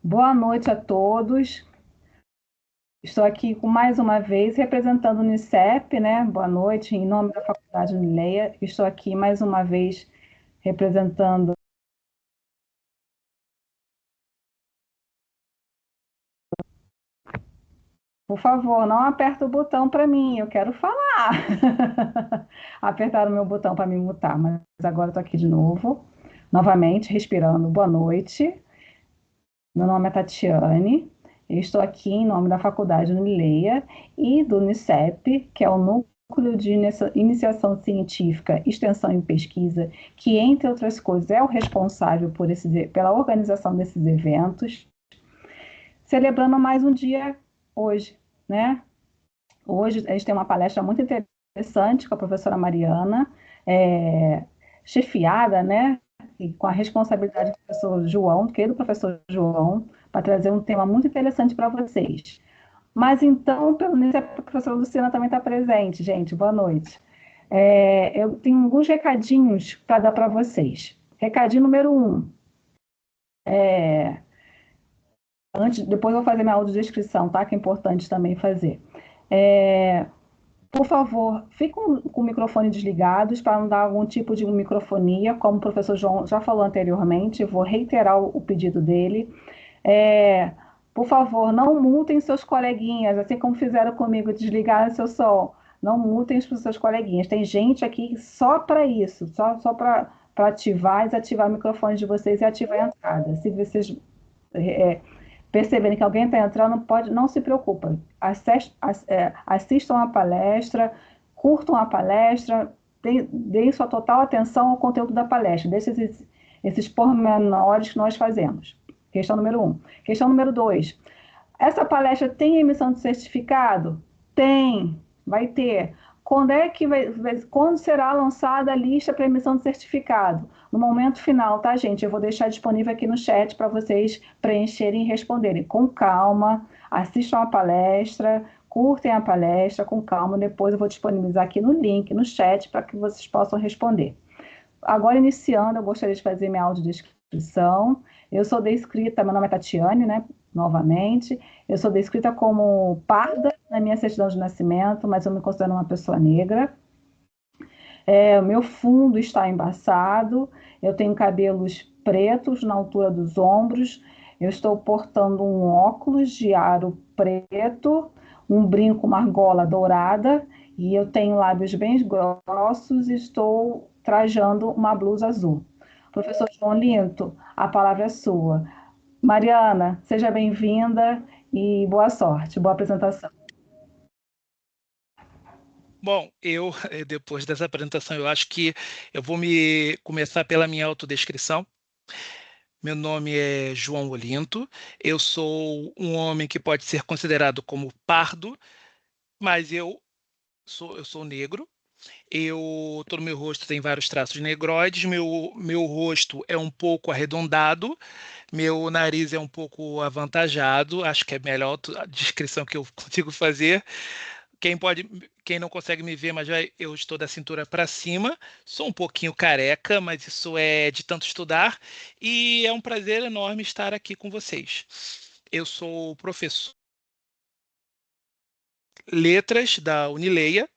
Boa noite a todos. Estou aqui com mais uma vez representando o Unicep, né? Boa noite, em nome da Faculdade Unileia. Estou aqui mais uma vez representando. Por favor, não aperta o botão para mim, eu quero falar. Apertaram o meu botão para me mutar, mas agora estou aqui de novo, novamente, respirando. Boa noite. Meu nome é Tatiane, eu estou aqui em nome da Faculdade Unileia e do Unicep, que é o Núcleo de Iniciação Científica, Extensão e Pesquisa, que, entre outras coisas, é o responsável pela organização desses eventos, celebrando mais um dia hoje, né? Hoje a gente tem uma palestra muito interessante com a professora Mariana, é, chefiada, né, e com a responsabilidade do professor João, querido professor João, para trazer um tema muito interessante para vocês. Mas então, pelo menos a professora Luciana também está presente, gente. Boa noite. Eu tenho alguns recadinhos para dar para vocês. Recadinho número um. Depois eu vou fazer minha audiodescrição, tá? Que é importante também fazer. É, Por favor, fiquem com o microfone desligados para não dar algum tipo de microfonia, como o professor João já falou anteriormente, vou reiterar o pedido dele. É, por favor, não multem seus coleguinhas, assim como fizeram comigo, desligaram seu som. Não multem os seus coleguinhas. Tem gente aqui só para isso, só para ativar e desativar o microfone de vocês e ativar a entrada. Se vocês é, perceberem que alguém está entrando, pode, não se preocupem. Assistam a palestra, curtam a palestra, deem sua total atenção ao conteúdo da palestra, deixem esses pormenores que nós fazemos. Questão número um. Questão número dois. Essa palestra tem emissão de certificado? Tem, vai ter. Quando será lançada a lista para emissão de certificado? No momento final, tá, gente? Eu vou deixar disponível aqui no chat para vocês preencherem e responderem. Com calma, assistam a palestra, curtem a palestra com calma. Depois eu vou disponibilizar aqui no link, no chat, para que vocês possam responder. Agora, iniciando, eu gostaria de fazer minha audiodescrição. Eu sou descrita, meu nome é Tatiane, né? Novamente. Eu sou descrita como parda na minha certidão de nascimento, mas eu me considero uma pessoa negra. O meu fundo está embaçado, eu tenho cabelos pretos na altura dos ombros, eu estou portando um óculos de aro preto, um brinco, uma argola dourada, e eu tenho lábios bem grossos e estou trajando uma blusa azul. Professor João Linto, a palavra é sua. Mariana, seja bem-vinda e boa sorte, boa apresentação. Bom, depois dessa apresentação, eu acho que eu vou me começar pela minha autodescrição. Meu nome é João Olinto, eu sou um homem que pode ser considerado como pardo, mas eu sou negro. Todo meu rosto tem vários traços negroides, meu rosto é um pouco arredondado, meu nariz é um pouco avantajado, acho que é a melhor descrição que eu consigo fazer. Quem não consegue me ver, eu estou da cintura para cima. Sou um pouquinho careca, mas isso é de tanto estudar e é um prazer enorme estar aqui com vocês. Eu sou professor de letras da Unileia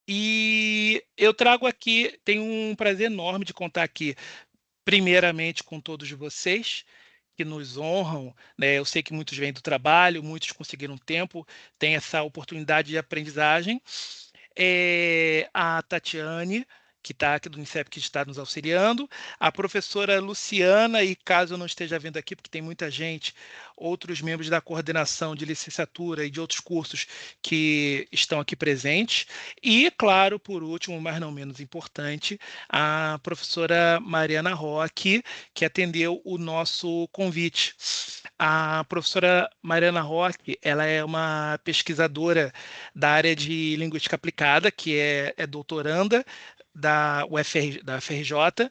e eu trago aqui, tenho um prazer enorme de contar aqui, primeiramente com todos vocês que nos honram, né? Eu sei que muitos vêm do trabalho, muitos conseguiram tempo, têm essa oportunidade de aprendizagem. A Tatiane, que está aqui do Unicep, que está nos auxiliando, a professora Luciana, e caso eu não esteja vendo aqui, porque tem muita gente, outros membros da coordenação de licenciatura e de outros cursos que estão aqui presentes, e, claro, por último, mas não menos importante, a professora Mariana Roque, que atendeu o nosso convite. A professora Mariana Roque, ela é uma pesquisadora da área de linguística aplicada, que é doutoranda da UFRJ,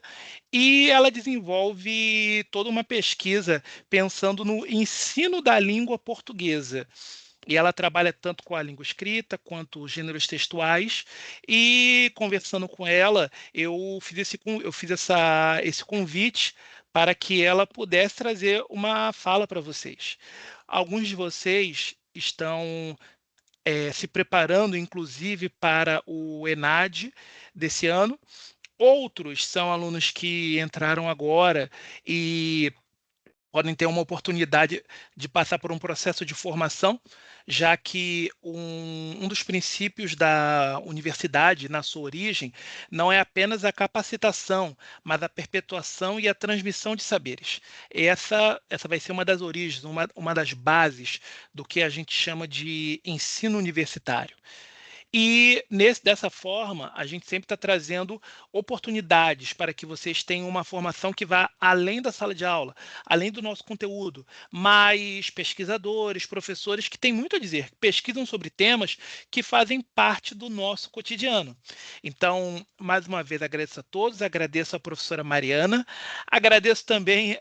e ela desenvolve toda uma pesquisa pensando no ensino da língua portuguesa. E ela trabalha tanto com a língua escrita quanto os gêneros textuais. E conversando com ela, eu fiz esse convite para que ela pudesse trazer uma fala para vocês. Alguns de vocês estão se preparando, inclusive, para o ENAD desse ano. Outros são alunos que entraram agora e podem ter uma oportunidade de passar por um processo de formação, já que um dos princípios da universidade, na sua origem, não é apenas a capacitação, mas a perpetuação e a transmissão de saberes. Essa vai ser uma das origens, uma das bases do que a gente chama de ensino universitário. E dessa forma, a gente sempre está trazendo oportunidades para que vocês tenham uma formação que vá além da sala de aula, além do nosso conteúdo, mas pesquisadores, professores que têm muito a dizer, que pesquisam sobre temas que fazem parte do nosso cotidiano. Então, mais uma vez, agradeço a todos, agradeço à professora Mariana, agradeço também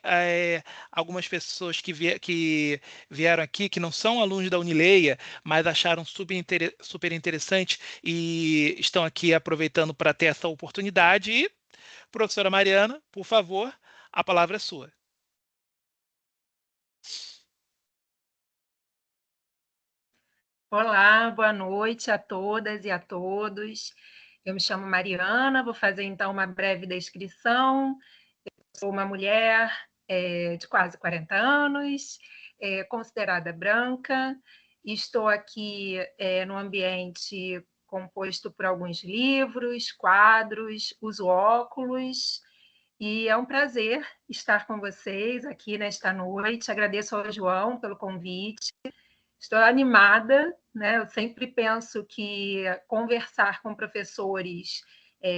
algumas pessoas que vieram aqui, que não são alunos da Unileia, mas acharam super interessante e estão aqui aproveitando para ter essa oportunidade. E, professora Mariana, por favor, a palavra é sua. Olá, boa noite a todas e a todos. Eu me chamo Mariana, vou fazer então uma breve descrição. Eu sou uma mulher de quase 40 anos, considerada branca, e estou aqui no ambiente composto por alguns livros, quadros, uso óculos, e é um prazer estar com vocês aqui nesta noite. Agradeço ao João pelo convite. Estou animada, né? Eu sempre penso que conversar com professores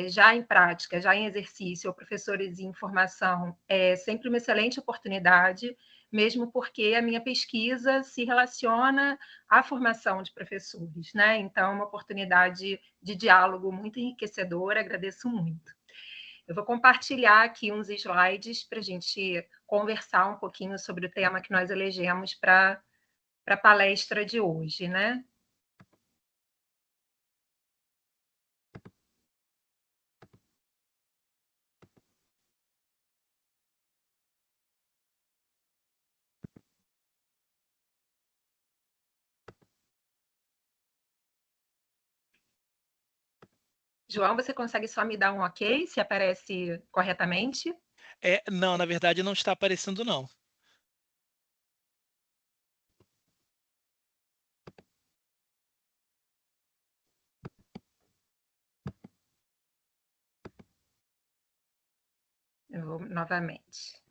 já em prática, já em exercício, ou professores em formação, é sempre uma excelente oportunidade, mesmo porque a minha pesquisa se relaciona à formação de professores, né? Então, é uma oportunidade de diálogo muito enriquecedora, agradeço muito. Eu vou compartilhar aqui uns slides para a gente conversar um pouquinho sobre o tema que nós elegemos para a palestra de hoje, né? João, você consegue só me dar um ok, se aparece corretamente? Não, na verdade não está aparecendo, não. Eu vou novamente.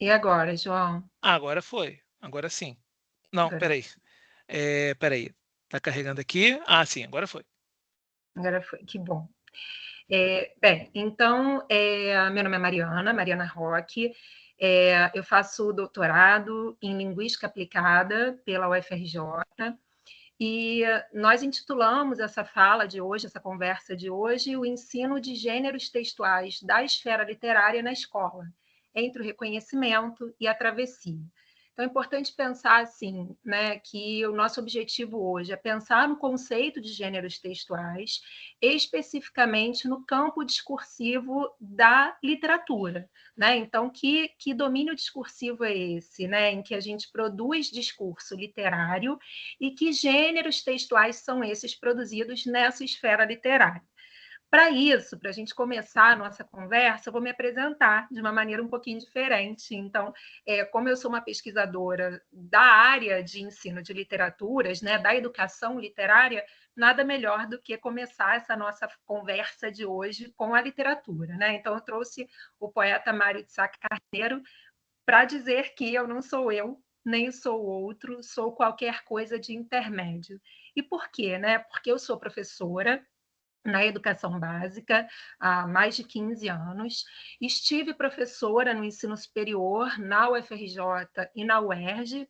E agora, João? Agora foi. Agora sim. Não, Agora, peraí. Peraí. Está carregando aqui. Ah, sim, agora foi. agora foi, que bom. Bem, então, meu nome é Mariana Roque, eu faço doutorado em Linguística Aplicada pela UFRJ, e nós intitulamos essa fala de hoje, essa conversa de hoje, o ensino de gêneros textuais da esfera literária na escola, entre o reconhecimento e a travessia. Então, é importante pensar assim, né, que o nosso objetivo hoje é pensar no conceito de gêneros textuais, especificamente no campo discursivo da literatura, né? Então, que domínio discursivo é esse, né, em que a gente produz discurso literário e que gêneros textuais são esses produzidos nessa esfera literária? Para isso, para a gente começar a nossa conversa, eu vou me apresentar de uma maneira um pouquinho diferente. Então, como eu sou uma pesquisadora da área de ensino de literaturas, né, da educação literária, nada melhor do que começar essa nossa conversa de hoje com a literatura, né? Então, eu trouxe o poeta Mário de Sá Carneiro para dizer que eu não sou eu, nem sou outro, sou qualquer coisa de intermédio. E por quê? Né? Porque eu sou professora, na educação básica há mais de 15 anos. Estive professora no ensino superior, na UFRJ e na UERJ,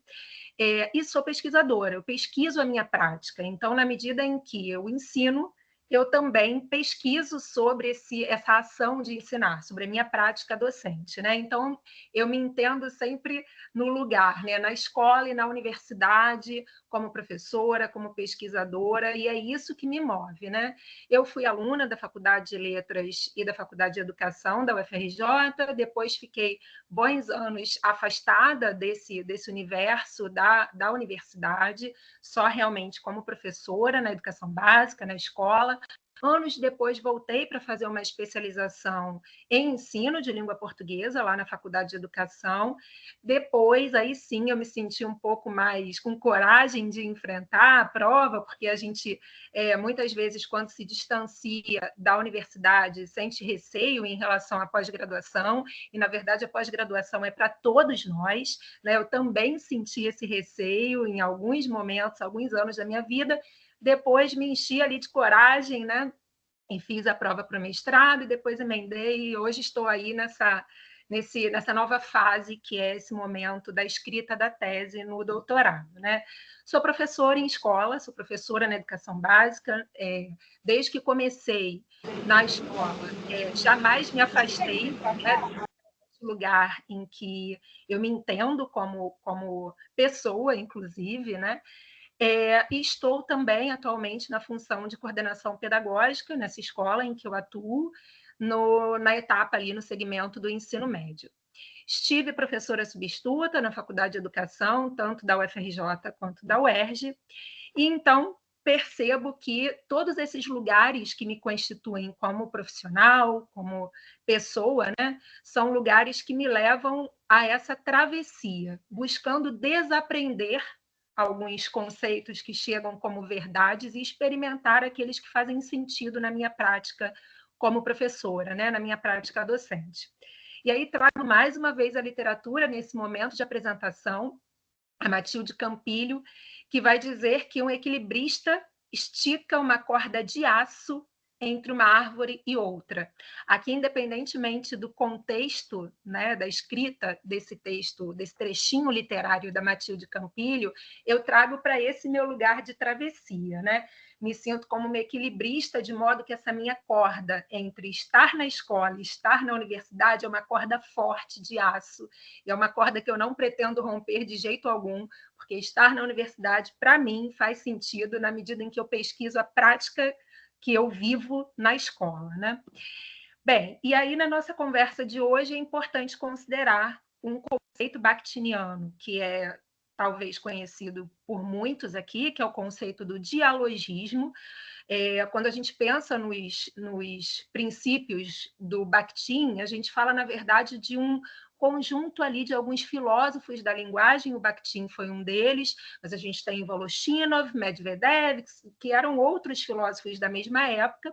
e sou pesquisadora, eu pesquiso a minha prática. Então, na medida em que eu ensino, eu também pesquiso sobre essa ação de ensinar, sobre a minha prática docente, né? Então, eu me entendo sempre no lugar, né? Na escola e na universidade, como professora, como pesquisadora, e é isso que me move, né? Eu fui aluna da Faculdade de Letras e da Faculdade de Educação da UFRJ, depois fiquei bons anos afastada desse universo da universidade, só realmente como professora na educação básica, na escola. Anos depois, voltei para fazer uma especialização em ensino de língua portuguesa, lá na Faculdade de Educação. Depois, aí sim, eu me senti um pouco mais com coragem de enfrentar a prova, porque a gente, muitas vezes, quando se distancia da universidade, sente receio em relação à pós-graduação, e, na verdade, a pós-graduação é para todos nós, né? Eu também senti esse receio em alguns momentos, alguns anos da minha vida. Depois me enchi ali de coragem, né? E fiz a prova para o mestrado, e depois emendei, e hoje estou aí nessa nova fase, que é esse momento da escrita da tese no doutorado, né? Sou professora em escola, sou professora na educação básica, desde que comecei na escola, jamais me afastei, né, desse lugar em que eu me entendo como pessoa, inclusive, né? E estou também atualmente na função de coordenação pedagógica nessa escola em que eu atuo, na etapa ali no segmento do ensino médio. Estive professora substituta na Faculdade de Educação, tanto da UFRJ quanto da UERJ, e então percebo que todos esses lugares que me constituem como profissional, como pessoa, né, são lugares que me levam a essa travessia, buscando desaprender alguns conceitos que chegam como verdades e experimentar aqueles que fazem sentido na minha prática como professora, né, na minha prática docente. E aí trago mais uma vez a literatura nesse momento de apresentação, a Matilde Campilho, que vai dizer que um equilibrista estica uma corda de aço entre uma árvore e outra. Aqui, independentemente do contexto, né, da escrita desse texto, desse trechinho literário da Matilde Campilho, eu trago para esse meu lugar de travessia, né? Me sinto como uma equilibrista, de modo que essa minha corda entre estar na escola e estar na universidade é uma corda forte de aço, e é uma corda que eu não pretendo romper de jeito algum, porque estar na universidade, para mim, faz sentido na medida em que eu pesquiso a prática que eu vivo na escola, né? Bem, e aí na nossa conversa de hoje é importante considerar um conceito bakhtiniano, que é talvez conhecido por muitos aqui, que é o conceito do dialogismo. Quando a gente pensa nos princípios do Bakhtin, a gente fala, na verdade, de um conjunto ali de alguns filósofos da linguagem, o Bakhtin foi um deles, mas a gente tem Voloshinov, Medvedev, que eram outros filósofos da mesma época,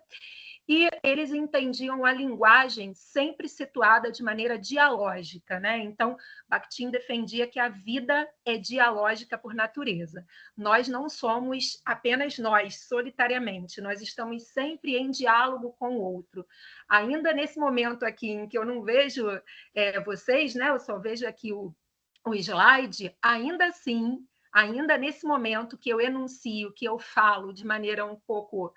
e eles entendiam a linguagem sempre situada de maneira dialógica, né? Então, Bakhtin defendia que a vida é dialógica por natureza. Nós não somos apenas nós, solitariamente, nós estamos sempre em diálogo com o outro. Ainda nesse momento aqui em que eu não vejo vocês, né? Eu só vejo aqui o slide, ainda assim, ainda nesse momento que eu enuncio, que eu falo de maneira um pouco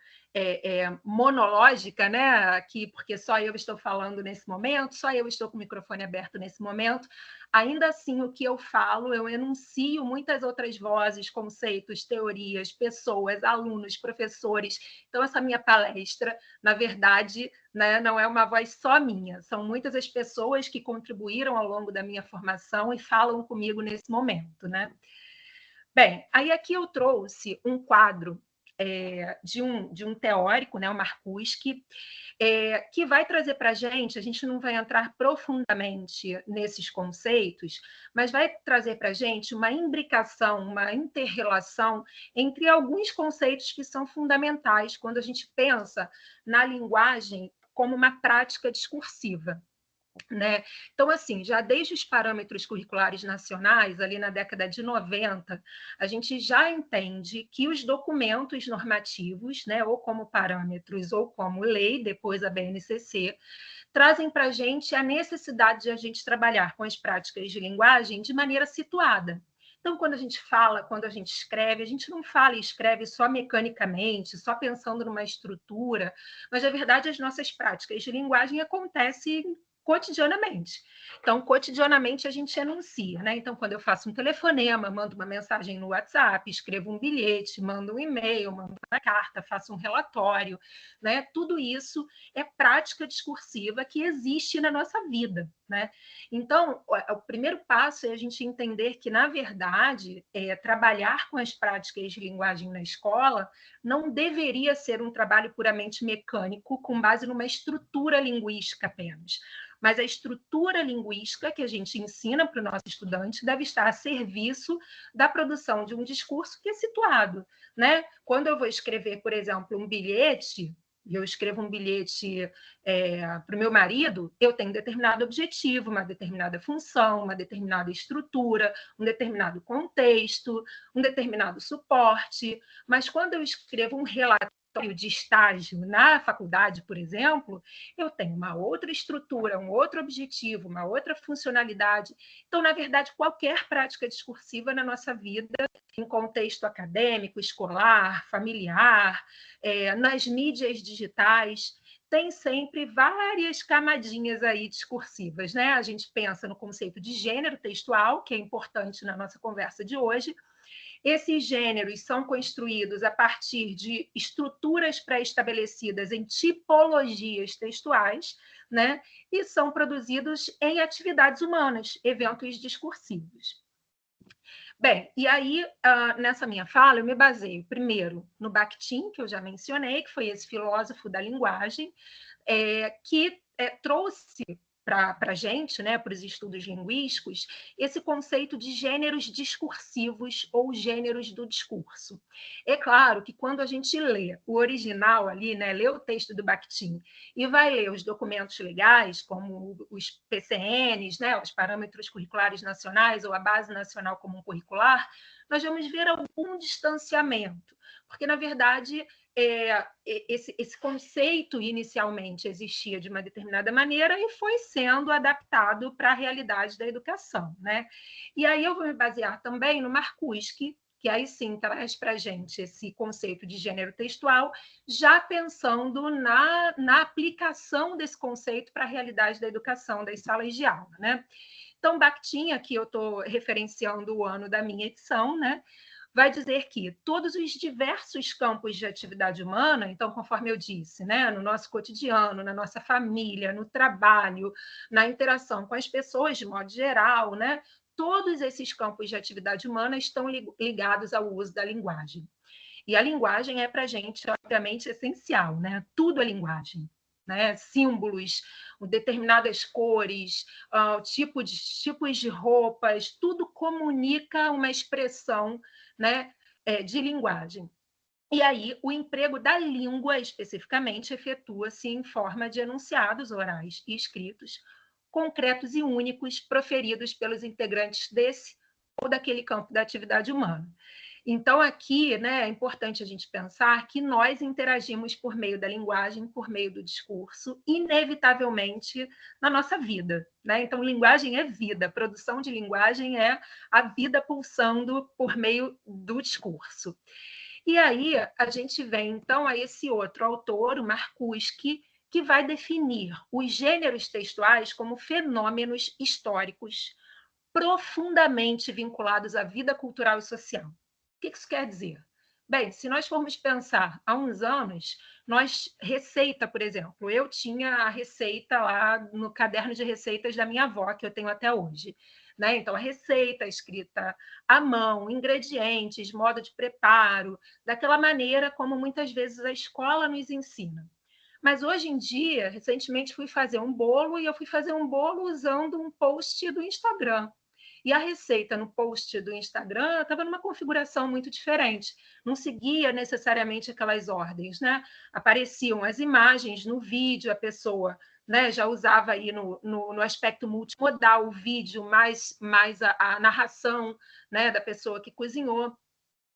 monológica, né? Aqui, porque só eu estou falando nesse momento, só eu estou com o microfone aberto nesse momento. Ainda assim, o que eu falo, eu enuncio muitas outras vozes, conceitos, teorias, pessoas, alunos, professores. Então, essa minha palestra, na verdade, né, não é uma voz só minha, são muitas as pessoas que contribuíram ao longo da minha formação e falam comigo nesse momento, né? Bem, aí aqui eu trouxe um quadro de um teórico, né, o Marcuse, que vai trazer para a gente não vai entrar profundamente nesses conceitos, mas vai trazer para a gente uma imbricação, uma inter-relação entre alguns conceitos que são fundamentais quando a gente pensa na linguagem como uma prática discursiva. né? Então, assim, já desde os parâmetros curriculares nacionais, ali na década de 90, a gente já entende que os documentos normativos, né, ou como parâmetros ou como lei, depois a BNCC, trazem para a gente a necessidade de a gente trabalhar com as práticas de linguagem de maneira situada. Então, quando a gente fala, quando a gente escreve, a gente não fala e escreve só mecanicamente, só pensando numa estrutura, mas, na verdade, as nossas práticas de linguagem acontecem cotidianamente. Então, cotidianamente, a gente enuncia, né? Então, quando eu faço um telefonema, mando uma mensagem no WhatsApp, escrevo um bilhete, mando um e-mail, mando uma carta, faço um relatório, né? Tudo isso é prática discursiva que existe na nossa vida, né? Então, o primeiro passo é a gente entender que, na verdade, trabalhar com as práticas de linguagem na escola não deveria ser um trabalho puramente mecânico, com base numa estrutura linguística apenas. Mas a estrutura linguística que a gente ensina para o nosso estudante deve estar a serviço da produção de um discurso que é situado, né? Quando eu vou escrever, por exemplo, um bilhete, e eu escrevo um bilhete para o meu marido, eu tenho um determinado objetivo, uma determinada função, uma determinada estrutura, um determinado contexto, um determinado suporte. Mas quando eu escrevo um relatório de estágio na faculdade, por exemplo, eu tenho uma outra estrutura, um outro objetivo, uma outra funcionalidade. Então, na verdade, qualquer prática discursiva na nossa vida, em contexto acadêmico, escolar, familiar, nas mídias digitais, tem sempre várias camadinhas aí discursivas, né? A gente pensa no conceito de gênero textual, que é importante na nossa conversa de hoje. Esses gêneros são construídos a partir de estruturas pré-estabelecidas em tipologias textuais, né? E são produzidos em atividades humanas, eventos discursivos. Bem, e aí, nessa minha fala, eu me baseio primeiro no Bakhtin, que eu já mencionei, que foi esse filósofo da linguagem, que trouxe para a gente, né, para os estudos linguísticos, esse conceito de gêneros discursivos ou gêneros do discurso. É claro que quando a gente lê o original ali, né, lê o texto do Bakhtin e vai ler os documentos legais, como os PCNs, né, os Parâmetros Curriculares Nacionais ou a Base Nacional Comum Curricular, nós vamos ver algum distanciamento, porque, na verdade, esse conceito inicialmente existia de uma determinada maneira e foi sendo adaptado para a realidade da educação, né? E aí eu vou me basear também no Marcuski, que aí sim traz para a gente esse conceito de gênero textual, já pensando na aplicação desse conceito para a realidade da educação, das salas de aula, né? Então, Bakhtin, aqui eu estou referenciando o ano da minha edição, né? Vai dizer que todos os diversos campos de atividade humana, então, conforme eu disse, né, no nosso cotidiano, na nossa família, no trabalho, na interação com as pessoas de modo geral, né, todos esses campos de atividade humana estão ligados ao uso da linguagem. E a linguagem é para a gente, obviamente, essencial, né? Tudo é linguagem. Né? Símbolos, determinadas cores, tipos de roupas, tudo comunica uma expressão, né, de linguagem. E aí, o emprego da língua, especificamente, efetua-se em forma de enunciados orais e escritos, concretos e únicos, proferidos pelos integrantes desse ou daquele campo da atividade humana. Então, aqui, né, é importante a gente pensar que nós interagimos por meio da linguagem, por meio do discurso, inevitavelmente na nossa vida. Né? Então, linguagem é vida, produção de linguagem é a vida pulsando por meio do discurso. E aí a gente vem, então, a esse outro autor, o Marcuski, que vai definir os gêneros textuais como fenômenos históricos profundamente vinculados à vida cultural e social. O que isso quer dizer? Bem, se nós formos pensar há uns anos, receita, por exemplo, eu tinha a receita lá no caderno de receitas da minha avó, que eu tenho até hoje. Né? Então, a receita escrita à mão, ingredientes, modo de preparo, daquela maneira como muitas vezes a escola nos ensina. Mas hoje em dia, recentemente fui fazer um bolo e eu fui fazer um bolo usando um post do Instagram. E a receita no post do Instagram estava numa configuração muito diferente, não seguia necessariamente aquelas ordens, né? Apareciam as imagens no vídeo, a pessoa né, já usava aí no aspecto multimodal, o vídeo, mais a narração, né, da pessoa que cozinhou.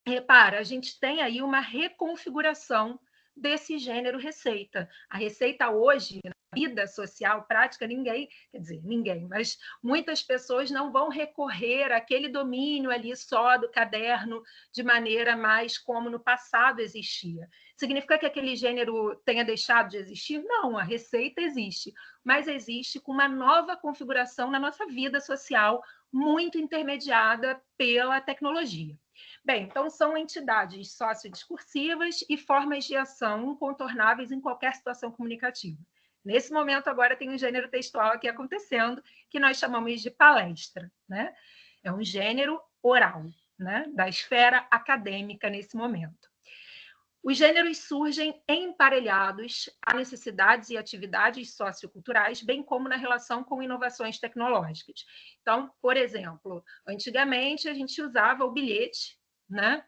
Repara, a gente tem aí uma reconfiguração desse gênero receita. A receita hoje, na vida social prática, ninguém, quer dizer, ninguém, mas muitas pessoas não vão recorrer àquele domínio ali só do caderno de maneira mais como no passado existia. Significa que aquele gênero tenha deixado de existir? Não, a receita existe, mas existe com uma nova configuração na nossa vida social, muito intermediada pela tecnologia. Bem, então são entidades sociodiscursivas e formas de ação incontornáveis em qualquer situação comunicativa. Nesse momento, agora tem um gênero textual aqui acontecendo, que nós chamamos de palestra, né? É um gênero oral, né? Da esfera acadêmica nesse momento. Os gêneros surgem emparelhados a necessidades e atividades socioculturais, bem como na relação com inovações tecnológicas. Então, por exemplo, antigamente a gente usava o bilhete, né?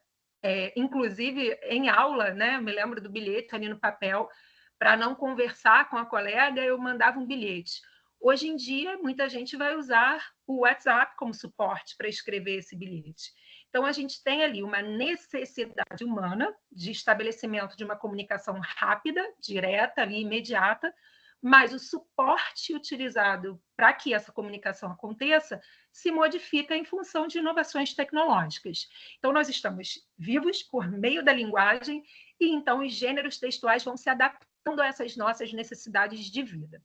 Inclusive em aula, né? Eu me lembro do bilhete ali no papel, para não conversar com a colega, eu mandava um bilhete. Hoje em dia, muita gente vai usar o WhatsApp como suporte para escrever esse bilhete. Então, a gente tem ali uma necessidade humana de estabelecimento de uma comunicação rápida, direta, ali, imediata, mas o suporte utilizado para que essa comunicação aconteça se modifica em função de inovações tecnológicas. Então, nós estamos vivos por meio da linguagem e, então, os gêneros textuais vão se adaptando a essas nossas necessidades de vida.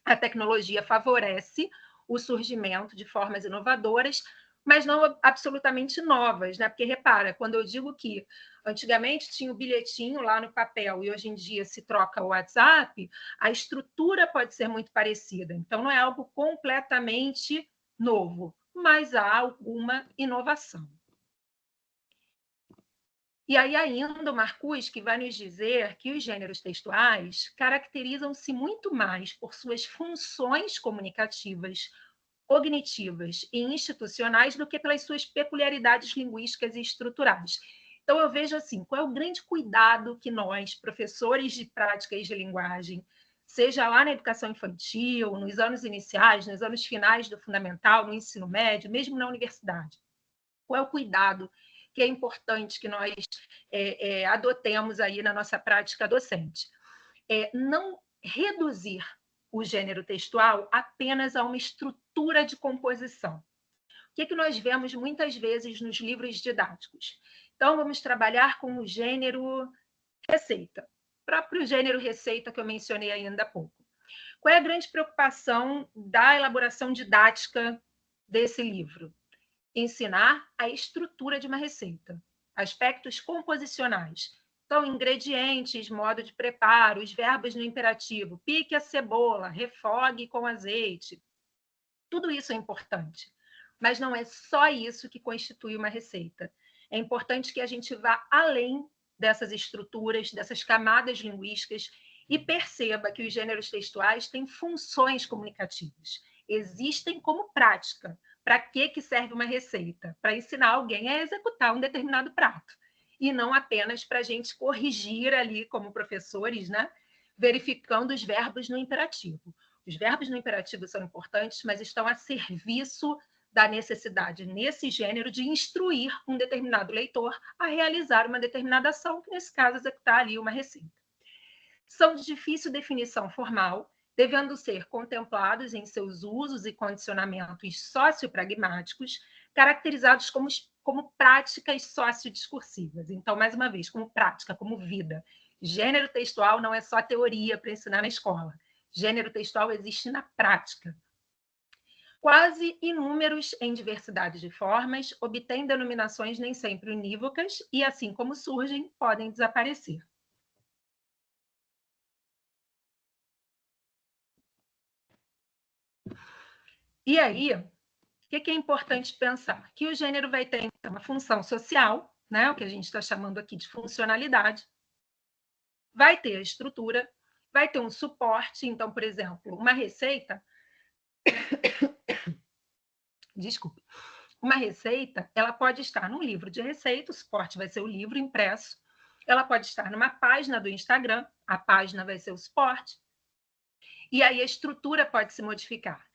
A tecnologia favorece o surgimento de formas inovadoras, mas não absolutamente novas, né? Porque, repara, quando eu digo que antigamente tinha o bilhetinho lá no papel e hoje em dia se troca o WhatsApp, a estrutura pode ser muito parecida. Então, não é algo completamente novo, mas há alguma inovação. E aí ainda o Marcuse, que vai nos dizer que os gêneros textuais caracterizam-se muito mais por suas funções comunicativas, cognitivas e institucionais do que pelas suas peculiaridades linguísticas e estruturais. Então, eu vejo assim, qual é o grande cuidado que nós, professores de práticas de linguagem, seja lá na educação infantil, nos anos iniciais, nos anos finais do fundamental, no ensino médio, mesmo na universidade, qual é o cuidado que é importante que nós adotemos aí na nossa prática docente? Não reduzir o gênero textual apenas a uma estrutura de composição. O que nós vemos muitas vezes nos livros didáticos? Então, vamos trabalhar com o gênero receita, o próprio gênero receita que eu mencionei ainda há pouco. Qual é a grande preocupação da elaboração didática desse livro? Ensinar a estrutura de uma receita, aspectos composicionais. Então, ingredientes, modo de preparo, os verbos no imperativo, pique a cebola, refogue com azeite. Tudo isso é importante, mas não é só isso que constitui uma receita. É importante que a gente vá além dessas estruturas, dessas camadas linguísticas e perceba que os gêneros textuais têm funções comunicativas, existem como prática. Para que serve uma receita? Para ensinar alguém a executar um determinado prato. E não apenas para a gente corrigir ali, como professores, né? Verificando os verbos no imperativo. Os verbos no imperativo são importantes, mas estão a serviço da necessidade, nesse gênero, de instruir um determinado leitor a realizar uma determinada ação, que nesse caso executar ali uma receita. São de difícil definição formal, devendo ser contemplados em seus usos e condicionamentos sociopragmáticos, caracterizados como práticas sociodiscursivas. Então, mais uma vez, como prática, como vida. Gênero textual não é só teoria para ensinar na escola. Gênero textual existe na prática. Quase inúmeros em diversidade de formas, obtêm denominações nem sempre unívocas e, assim como surgem, podem desaparecer. E aí, o que é importante pensar? Que o gênero vai ter então, uma função social, né? O que a gente está chamando aqui de funcionalidade, vai ter a estrutura, vai ter um suporte. Então, por exemplo, uma receita... Desculpe. Uma receita, ela pode estar num livro de receita, o suporte vai ser o livro impresso, ela pode estar numa página do Instagram, a página vai ser o suporte, E aí a estrutura pode se modificar.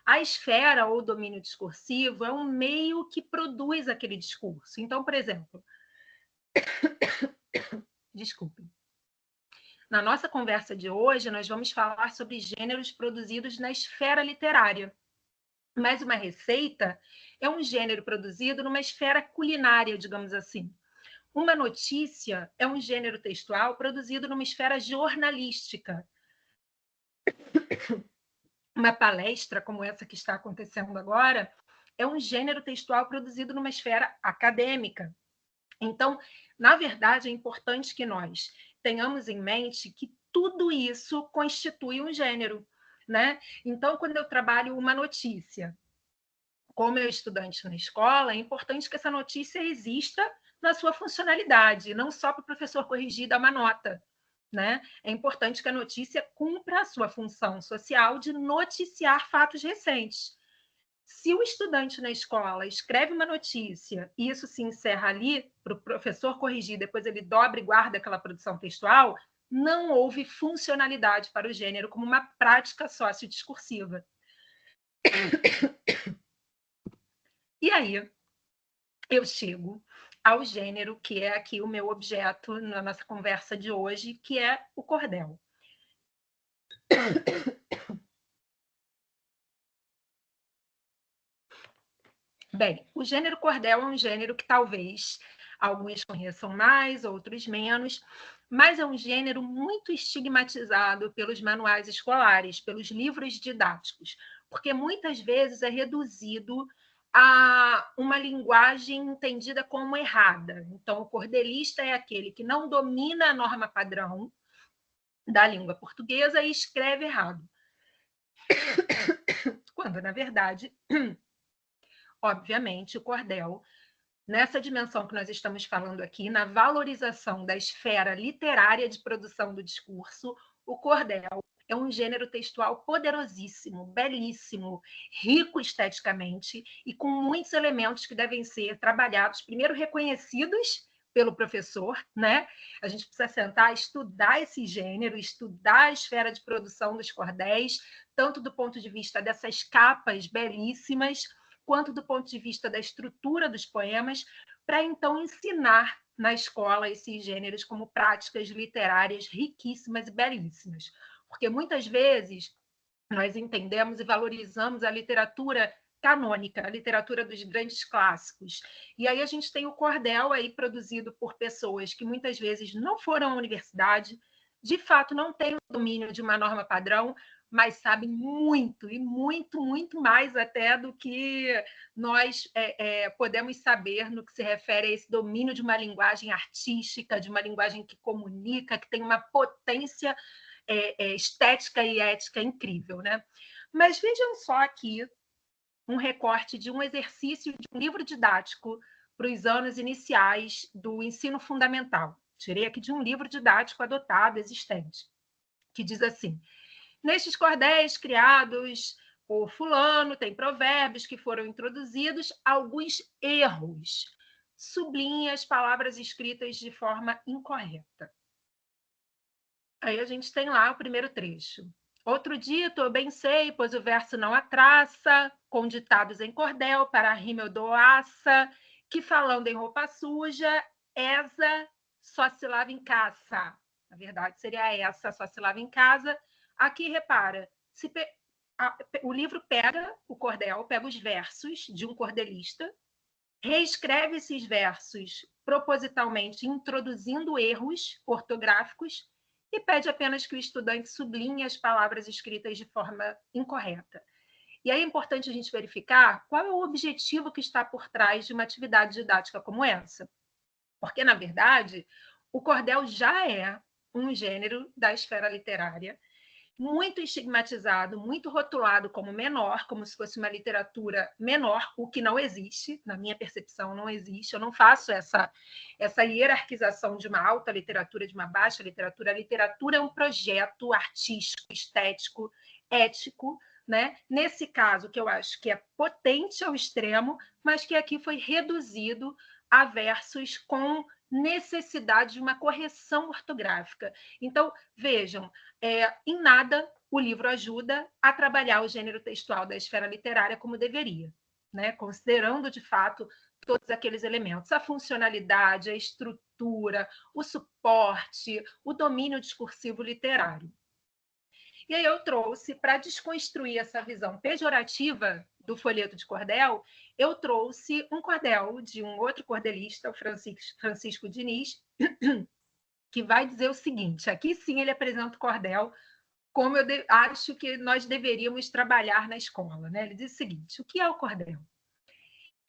A esfera ou domínio discursivo é um meio que produz aquele discurso. Então, por exemplo, desculpe. Na nossa conversa de hoje, nós vamos falar sobre gêneros produzidos na esfera literária. Mas uma receita é um gênero produzido numa esfera culinária, digamos assim. Uma notícia é um gênero textual produzido numa esfera jornalística. Uma palestra como essa que está acontecendo agora é um gênero textual produzido numa esfera acadêmica. Então, na verdade, é importante que nós tenhamos em mente que tudo isso constitui um gênero, né? Então, quando eu trabalho uma notícia, como eu estudante na escola, é importante que essa notícia exista na sua funcionalidade, não só para o professor corrigir e dar uma nota, né? É importante que a notícia cumpra a sua função social de noticiar fatos recentes. Se o estudante na escola escreve uma notícia e isso se encerra ali para o professor corrigir, depois ele dobra e guarda aquela produção textual, não houve funcionalidade para o gênero como uma prática sociodiscursiva. E aí eu chego ao gênero que é aqui o meu objeto na nossa conversa de hoje, que é o cordel. Bem, o gênero cordel é um gênero que talvez alguns conheçam mais, outros menos, mas é um gênero muito estigmatizado pelos manuais escolares, pelos livros didáticos, porque muitas vezes é reduzido a uma linguagem entendida como errada. Então, o cordelista é aquele que não domina a norma padrão da língua portuguesa e escreve errado. Quando, na verdade, obviamente, o cordel, nessa dimensão que nós estamos falando aqui, na valorização da esfera literária de produção do discurso, o cordel é um gênero textual poderosíssimo, belíssimo, rico esteticamente e com muitos elementos que devem ser trabalhados, primeiro reconhecidos pelo professor, né? A gente precisa sentar, estudar esse gênero, estudar a esfera de produção dos cordéis, tanto do ponto de vista dessas capas belíssimas, quanto do ponto de vista da estrutura dos poemas, para então ensinar na escola esses gêneros como práticas literárias riquíssimas e belíssimas. Porque muitas vezes nós entendemos e valorizamos a literatura canônica, a literatura dos grandes clássicos. E aí a gente tem o cordel aí produzido por pessoas que muitas vezes não foram à universidade, de fato não têm o domínio de uma norma padrão, mas sabem muito, e muito, muito mais até do que nós podemos saber no que se refere a esse domínio de uma linguagem artística, de uma linguagem que comunica, que tem uma potência estética e ética incrível, né? Mas vejam só aqui um recorte de um exercício de um livro didático para os anos iniciais do ensino fundamental. Tirei aqui de um livro didático adotado, existente, que diz assim: nestes cordéis criados por fulano, tem provérbios que foram introduzidos, alguns erros. Sublinha as palavras escritas de forma incorreta. Aí a gente tem lá o primeiro trecho. Outro dito, eu bem sei, pois o verso não há traça, com ditados em cordel, para a rima eu dou aça, que falando em roupa suja, essa só se lava em caça. Na verdade, seria essa, só se lava em casa. Aqui, repara, o livro pega o cordel, pega os versos de um cordelista, reescreve esses versos propositalmente, introduzindo erros ortográficos, e pede apenas que o estudante sublinhe as palavras escritas de forma incorreta. E aí é importante a gente verificar qual é o objetivo que está por trás de uma atividade didática como essa. Porque, na verdade, o cordel já é um gênero da esfera literária, muito estigmatizado, muito rotulado como menor, como se fosse uma literatura menor, o que não existe, na minha percepção não existe. Eu não faço essa hierarquização de uma alta literatura, de uma baixa literatura. A literatura é um projeto artístico, estético, ético, né? Nesse caso, que eu acho que é potente ao extremo, mas que aqui foi reduzido a versos com necessidade de uma correção ortográfica. Então, vejam, em nada o livro ajuda a trabalhar o gênero textual da esfera literária como deveria, né? Considerando, de fato, todos aqueles elementos, a funcionalidade, a estrutura, o suporte, o domínio discursivo literário. E aí eu trouxe, para desconstruir essa visão pejorativa do folheto de cordel, eu trouxe um cordel de um outro cordelista, o Francisco Diniz, que vai dizer o seguinte, aqui sim ele apresenta o cordel como eu acho que nós deveríamos trabalhar na escola, né? Ele diz o seguinte, o que é o cordel?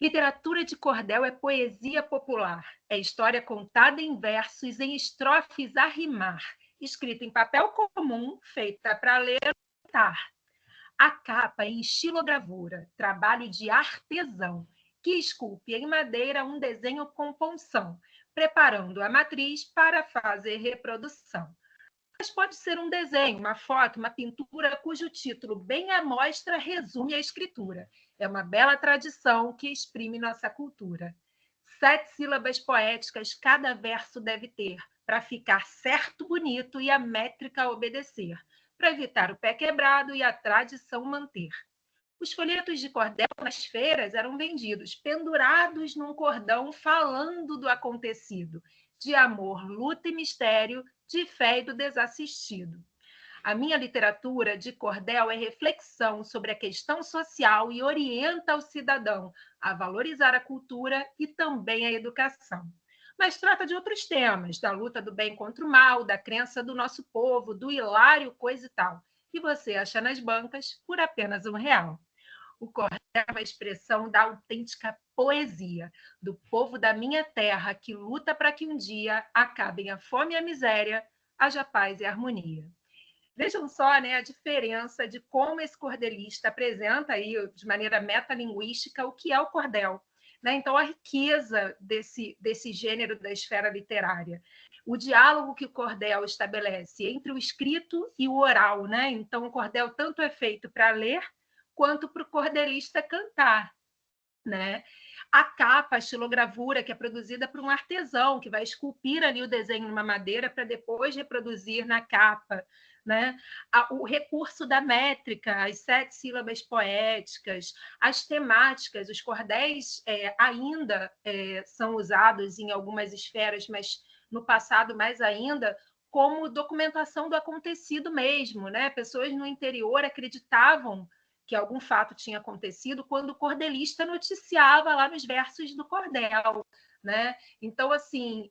Literatura de cordel é poesia popular, é história contada em versos, em estrofes a rimar, escrita em papel comum, feita para ler e cantar. A capa em estilogravura, trabalho de artesão, que esculpe em madeira um desenho com punção, preparando a matriz para fazer reprodução. Mas pode ser um desenho, uma foto, uma pintura cujo título bem à mostra resume a escritura. É uma bela tradição que exprime nossa cultura. 7 sílabas poéticas cada verso deve ter, para ficar certo, bonito e a métrica obedecer, para evitar o pé quebrado e a tradição manter. Os folhetos de cordel nas feiras eram vendidos, pendurados num cordão, falando do acontecido, de amor, luta e mistério, de fé e do desassistido. A minha literatura de cordel é reflexão sobre a questão social e orienta o cidadão a valorizar a cultura e também a educação. Mas trata de outros temas, da luta do bem contra o mal, da crença do nosso povo, do hilário coisa e tal, que você acha nas bancas por apenas R$1. O cordel é uma expressão da autêntica poesia, do povo da minha terra que luta para que um dia acabem a fome e a miséria, haja paz e harmonia. Vejam só, né, a diferença de como esse cordelista apresenta aí, de maneira metalinguística, o que é o cordel. Né? Então, a riqueza desse gênero da esfera literária. O diálogo que o cordel estabelece entre o escrito e o oral. Né? Então, o cordel tanto é feito para ler, quanto para o cordelista cantar. Né? A capa, a estilogravura, que é produzida por um artesão, que vai esculpir ali o desenho numa madeira para depois reproduzir na capa. Né? O recurso da métrica, as 7 sílabas poéticas, as temáticas, os cordéis ainda são usados em algumas esferas, mas no passado mais ainda, como documentação do acontecido mesmo. Né? Pessoas no interior acreditavam que algum fato tinha acontecido quando o cordelista noticiava lá nos versos do cordel. Né? Então, assim,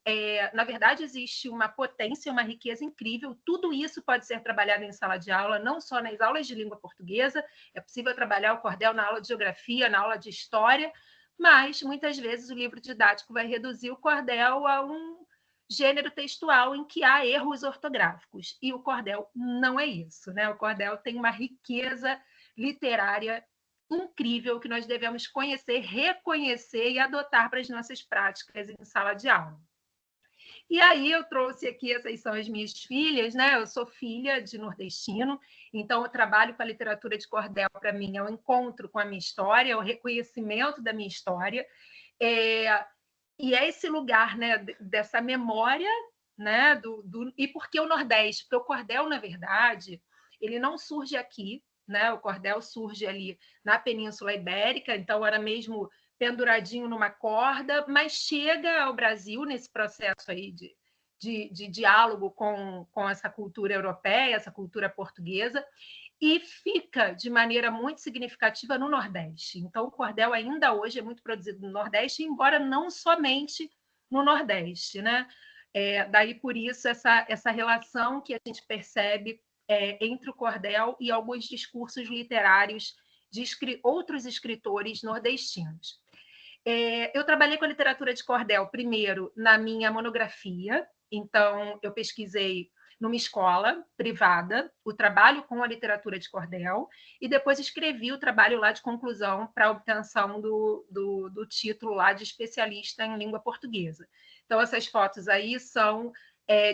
na verdade, existe uma potência, uma riqueza incrível. Tudo isso pode ser trabalhado em sala de aula, não só nas aulas de língua portuguesa, é possível trabalhar o cordel na aula de geografia, na aula de história, mas, muitas vezes, o livro didático vai reduzir o cordel a um gênero textual em que há erros ortográficos, e o cordel não é isso. Né? O cordel tem uma riqueza literária incrível que nós devemos conhecer, reconhecer e adotar para as nossas práticas em sala de aula. E aí eu trouxe aqui, essas são as minhas filhas, né? Eu sou filha de nordestino, então o trabalho com a literatura de cordel, para mim, é o encontro com a minha história, é o reconhecimento da minha história, e é esse lugar, né, dessa memória, né, e por que o Nordeste? Porque o cordel, na verdade, ele não surge aqui, né? O cordel surge ali na Península Ibérica, então era mesmo penduradinho numa corda, mas chega ao Brasil nesse processo aí de diálogo com essa cultura europeia, essa cultura portuguesa, e fica de maneira muito significativa no Nordeste. Então, o cordel ainda hoje é muito produzido no Nordeste, embora não somente no Nordeste. Né? Daí, por isso, essa relação que a gente percebe entre o cordel e alguns discursos literários de outros escritores nordestinos. Eu trabalhei com a literatura de cordel, primeiro, na minha monografia. Então, eu pesquisei numa escola privada o trabalho com a literatura de cordel e depois escrevi o trabalho lá de conclusão para a obtenção do título lá de especialista em língua portuguesa. Então, essas fotos aí são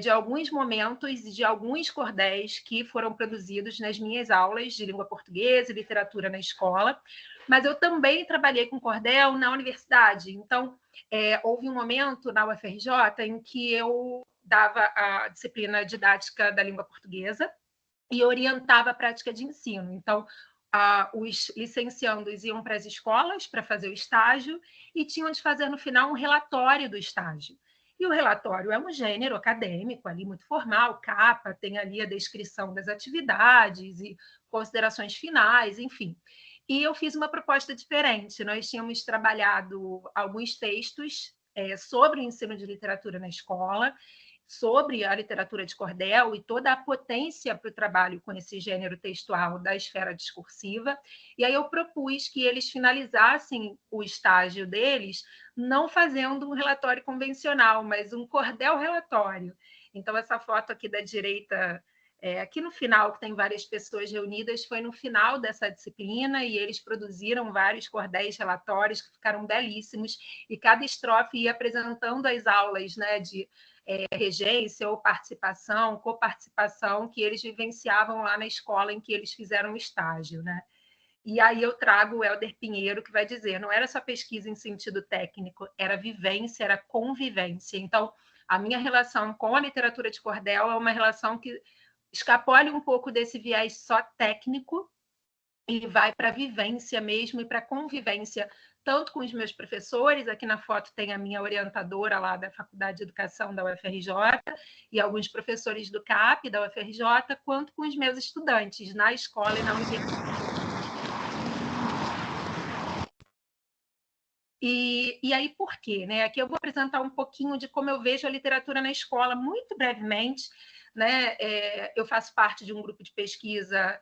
de alguns momentos e de alguns cordéis que foram produzidos nas minhas aulas de língua portuguesa e literatura na escola, mas eu também trabalhei com cordel na universidade. Então, houve um momento na UFRJ em que eu dava a disciplina didática da língua portuguesa, e orientava a prática de ensino. Então, os licenciandos iam para as escolas para fazer o estágio e tinham de fazer, no final, um relatório do estágio. E o relatório é um gênero acadêmico, ali muito formal, capa, tem ali a descrição das atividades e considerações finais, enfim. E eu fiz uma proposta diferente. Nós tínhamos trabalhado alguns textos sobre o ensino de literatura na escola, sobre a literatura de cordel e toda a potência para o trabalho com esse gênero textual da esfera discursiva. E aí eu propus que eles finalizassem o estágio deles não fazendo um relatório convencional, mas um cordel relatório. Então, essa foto aqui da direita, aqui no final, que tem várias pessoas reunidas, foi no final dessa disciplina, e eles produziram vários cordéis relatórios que ficaram belíssimos, e cada estrofe ia apresentando as aulas, né, de regência ou participação, coparticipação, que eles vivenciavam lá na escola em que eles fizeram o estágio, né? E aí eu trago o Helder Pinheiro, que vai dizer, não era só pesquisa em sentido técnico, era vivência, era convivência. Então, a minha relação com a literatura de cordel é uma relação que escapole um pouco desse viés só técnico e vai para a vivência mesmo e para a convivência, tanto com os meus professores, aqui na foto tem a minha orientadora lá da Faculdade de Educação da UFRJ e alguns professores do CAP da UFRJ, quanto com os meus estudantes na escola e na universidade. E aí, por quê? Né? Aqui eu vou apresentar um pouquinho de como eu vejo a literatura na escola, muito brevemente. Né? Eu faço parte de um grupo de pesquisa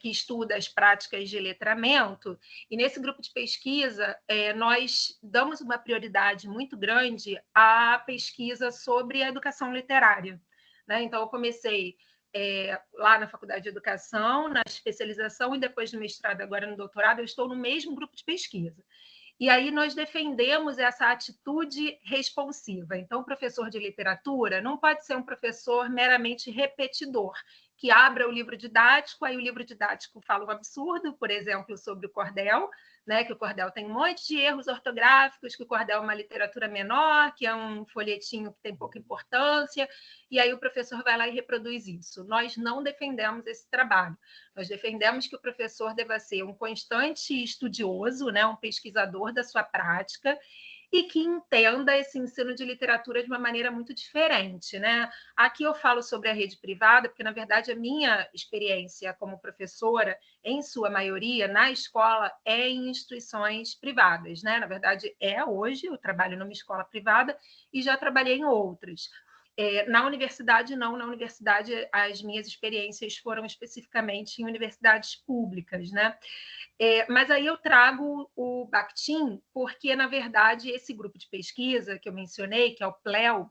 que estuda as práticas de letramento, e nesse grupo de pesquisa nós damos uma prioridade muito grande à pesquisa sobre a educação literária. Né? Então, eu comecei lá na Faculdade de Educação, na especialização, e depois no mestrado, agora no doutorado, eu estou no mesmo grupo de pesquisa. E aí nós defendemos essa atitude responsiva. Então, o professor de literatura não pode ser um professor meramente repetidor, que abra o livro didático, aí o livro didático fala um absurdo, por exemplo, sobre o cordel, né, que o cordel tem um monte de erros ortográficos, que o cordel é uma literatura menor, que é um folhetinho que tem pouca importância, e aí o professor vai lá e reproduz isso. Nós não defendemos esse trabalho. Nós defendemos que o professor deva ser um constante estudioso, né, um pesquisador da sua prática, e que entenda esse ensino de literatura de uma maneira muito diferente. Né? Aqui eu falo sobre a rede privada, porque, na verdade, a minha experiência como professora, em sua maioria, na escola, é em instituições privadas. Né? Na verdade, hoje, eu trabalho numa escola privada e já trabalhei em outras. Na universidade, não. Na universidade, as minhas experiências foram especificamente em universidades públicas, né? Mas aí eu trago o Bakhtin, porque, na verdade, esse grupo de pesquisa que eu mencionei, que é o PLEL,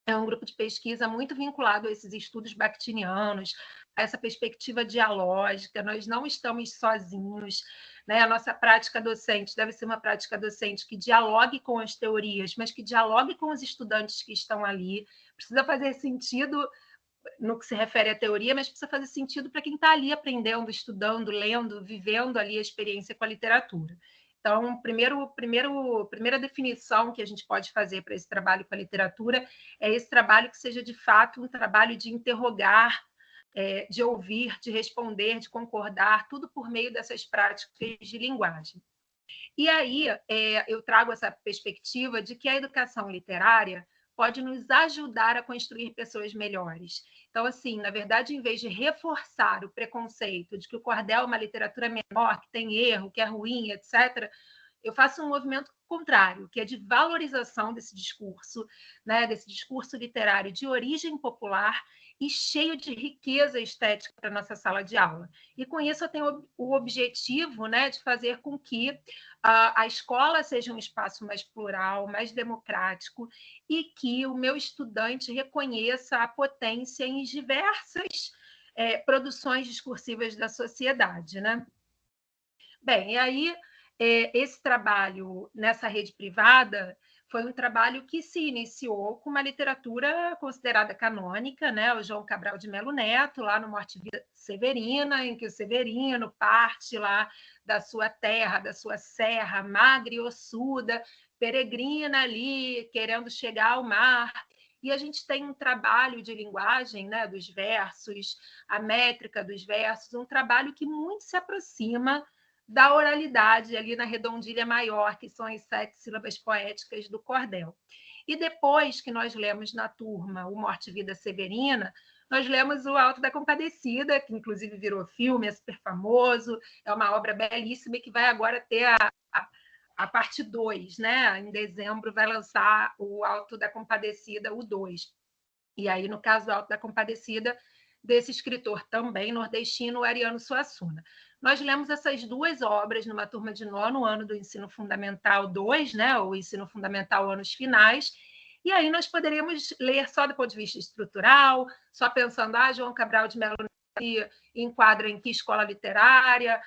é um grupo de pesquisa muito vinculado a esses estudos bakhtinianos, a essa perspectiva dialógica. Nós não estamos sozinhos, né? A nossa prática docente deve ser uma prática docente que dialogue com as teorias, mas que dialogue com os estudantes que estão ali. Precisa fazer sentido no que se refere à teoria, mas precisa fazer sentido para quem está ali aprendendo, estudando, lendo, vivendo ali a experiência com a literatura. Então, primeira definição que a gente pode fazer para esse trabalho com a literatura é esse trabalho que seja, de fato, um trabalho de interrogar, de ouvir, de responder, de concordar, tudo por meio dessas práticas de linguagem. E aí eu trago essa perspectiva de que a educação literária pode nos ajudar a construir pessoas melhores. Então, assim, na verdade, em vez de reforçar o preconceito de que o cordel é uma literatura menor, que tem erro, que é ruim, etc., eu faço um movimento contrário, que é de valorização desse discurso, né, desse discurso literário de origem popular e cheio de riqueza estética para a nossa sala de aula. E com isso eu tenho o objetivo, né, de fazer com que a escola seja um espaço mais plural, mais democrático, e que o meu estudante reconheça a potência em diversas produções discursivas da sociedade. Né? Bem, e aí esse trabalho nessa rede privada foi um trabalho que se iniciou com uma literatura considerada canônica, né? O João Cabral de Melo Neto, lá no Morte e Vida Severina, em que o Severino parte lá da sua terra, da sua serra, magra e ossuda, peregrina ali, querendo chegar ao mar, e a gente tem um trabalho de linguagem, né, dos versos, a métrica dos versos, um trabalho que muito se aproxima da oralidade ali na redondilha maior, que são as 7 sílabas poéticas do cordel. E depois que nós lemos na turma o Morte e Vida Severina, nós lemos o Alto da Compadecida, que inclusive virou filme, é super famoso, é uma obra belíssima e que vai agora ter a parte 2, né? Em dezembro vai lançar o Alto da Compadecida, o 2. E aí, no caso do Alto da Compadecida, desse escritor também nordestino, Ariano Suassuna. Nós lemos essas duas obras numa turma de 9º ano do Ensino Fundamental 2, né? O Ensino Fundamental anos finais, e aí nós poderíamos ler só do ponto de vista estrutural, só pensando, João Cabral de Melo enquadra em que escola literária,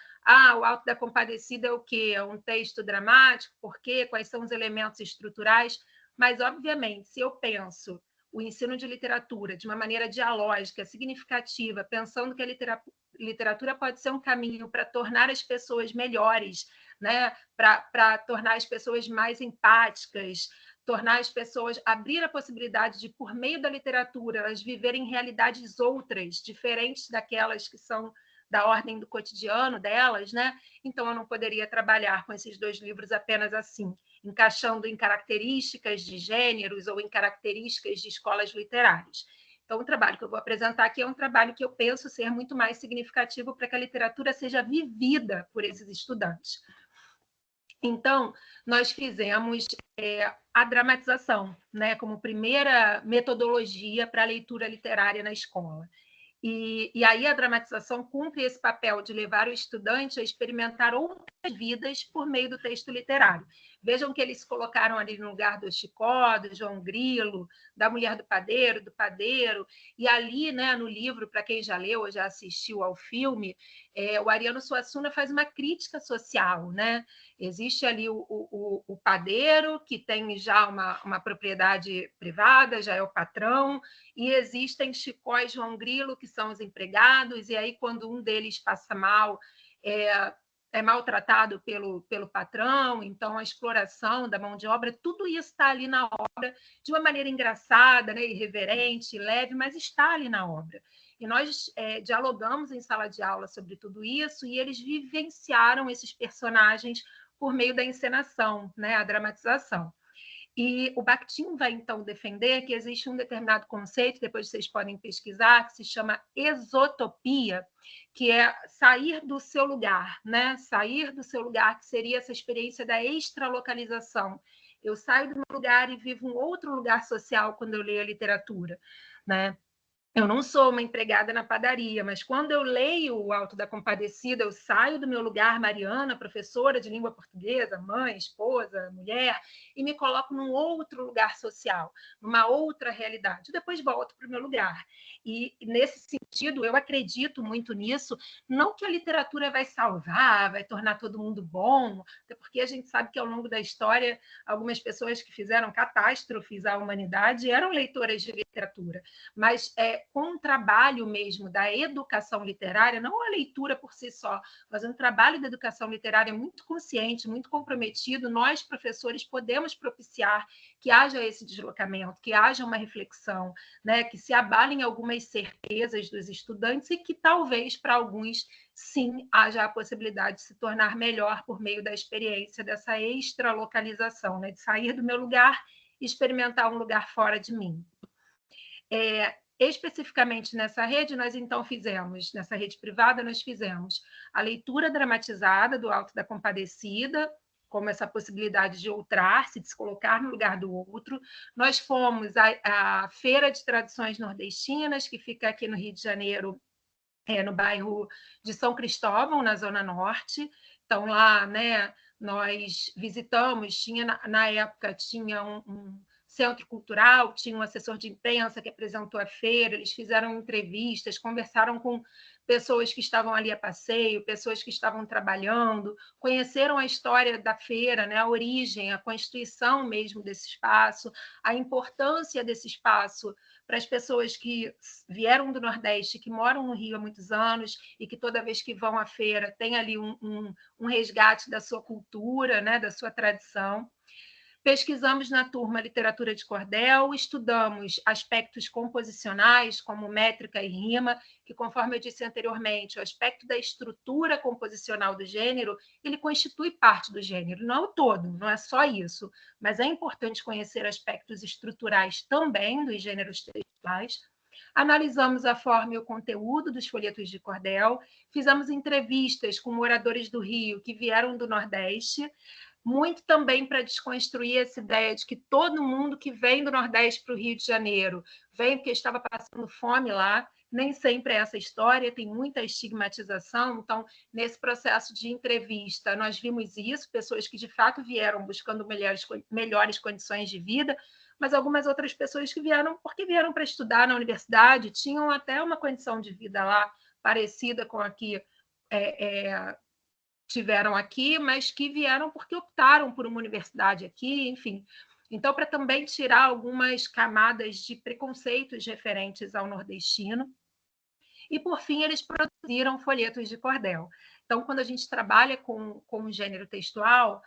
o Alto da Compadecida é o quê? É um texto dramático, por quê? Quais são os elementos estruturais? Mas, obviamente, se eu penso o ensino de literatura de uma maneira dialógica, significativa, pensando que a literatura pode ser um caminho para tornar as pessoas melhores, né? Para tornar as pessoas mais empáticas, tornar as pessoas, abrir a possibilidade de, por meio da literatura, elas viverem realidades outras, diferentes daquelas que são da ordem do cotidiano delas, né? Então, eu não poderia trabalhar com esses 2 livros apenas assim, encaixando em características de gêneros ou em características de escolas literárias. Então, o trabalho que eu vou apresentar aqui é um trabalho que eu penso ser muito mais significativo para que a literatura seja vivida por esses estudantes. Então, nós fizemos a dramatização, né, como primeira metodologia para a leitura literária na escola. E aí a dramatização cumpre esse papel de levar o estudante a experimentar outras vidas por meio do texto literário. Vejam que eles se colocaram ali no lugar do Chicó, do João Grilo, da mulher do padeiro, e ali, né, no livro, para quem já leu ou já assistiu ao filme, o Ariano Suassuna faz uma crítica social, né? Existe ali o padeiro, que tem já uma propriedade privada, já é o patrão, e existem Chicó e João Grilo, que são os empregados, e aí, quando um deles passa mal, é maltratado pelo patrão, então a exploração da mão de obra, tudo isso está ali na obra, de uma maneira engraçada, né, irreverente, leve, mas está ali na obra. E nós dialogamos em sala de aula sobre tudo isso, e eles vivenciaram esses personagens por meio da encenação, né, a dramatização. E o Bakhtin vai, então, defender que existe um determinado conceito, depois vocês podem pesquisar, que se chama exotopia, que é sair do seu lugar, né? Sair do seu lugar, que seria essa experiência da extralocalização. Eu saio do meu lugar e vivo um outro lugar social quando eu leio a literatura, né? Eu não sou uma empregada na padaria, mas quando eu leio o Alto da Compadecida, eu saio do meu lugar, Mariana, professora de língua portuguesa, mãe, esposa, mulher, e me coloco num outro lugar social, numa outra realidade. Depois volto para o meu lugar. E, nesse sentido, eu acredito muito nisso, não que a literatura vai salvar, vai tornar todo mundo bom, até porque a gente sabe que, ao longo da história, algumas pessoas que fizeram catástrofes à humanidade eram leitoras de literatura, mas com um trabalho mesmo da educação literária, não a leitura por si só, mas um trabalho da educação literária muito consciente, muito comprometido, nós, professores, podemos propiciar que haja esse deslocamento, que haja uma reflexão, né, que se abalem algumas certezas dos estudantes e que talvez para alguns, sim, haja a possibilidade de se tornar melhor por meio da experiência dessa extralocalização, né, de sair do meu lugar e experimentar um lugar fora de mim. Especificamente nessa rede, nós então fizemos, nessa rede privada, nós fizemos a leitura dramatizada do Alto da Compadecida, como essa possibilidade de outrar-se, de se colocar no lugar do outro. Nós fomos à Feira de Tradições Nordestinas, que fica aqui no Rio de Janeiro, no bairro de São Cristóvão, na Zona Norte. Então, lá, né, nós visitamos, na época, tinha um centro cultural, tinha um assessor de imprensa que apresentou a feira, eles fizeram entrevistas, conversaram com pessoas que estavam ali a passeio, pessoas que estavam trabalhando, conheceram a história da feira, né, a origem, a constituição mesmo desse espaço, a importância desse espaço para as pessoas que vieram do Nordeste, que moram no Rio há muitos anos e que toda vez que vão à feira tem ali um resgate da sua cultura, né, da sua tradição. Pesquisamos na turma literatura de cordel, estudamos aspectos composicionais, como métrica e rima, que, conforme eu disse anteriormente, o aspecto da estrutura composicional do gênero, ele constitui parte do gênero, não é o todo, não é só isso, mas é importante conhecer aspectos estruturais também dos gêneros textuais. Analisamos a forma e o conteúdo dos folhetos de cordel, fizemos entrevistas com moradores do Rio que vieram do Nordeste, muito também para desconstruir essa ideia de que todo mundo que vem do Nordeste para o Rio de Janeiro vem porque estava passando fome lá. Nem sempre é essa história, tem muita estigmatização. Então, nesse processo de entrevista, nós vimos isso, pessoas que de fato vieram buscando melhores condições de vida, mas algumas outras pessoas que vieram porque vieram para estudar na universidade, tinham até uma condição de vida lá parecida com a que tiveram aqui, mas que vieram porque optaram por uma universidade aqui, enfim. Então, para também tirar algumas camadas de preconceitos referentes ao nordestino. E, por fim, eles produziram folhetos de cordel. Então, quando a gente trabalha com o gênero textual,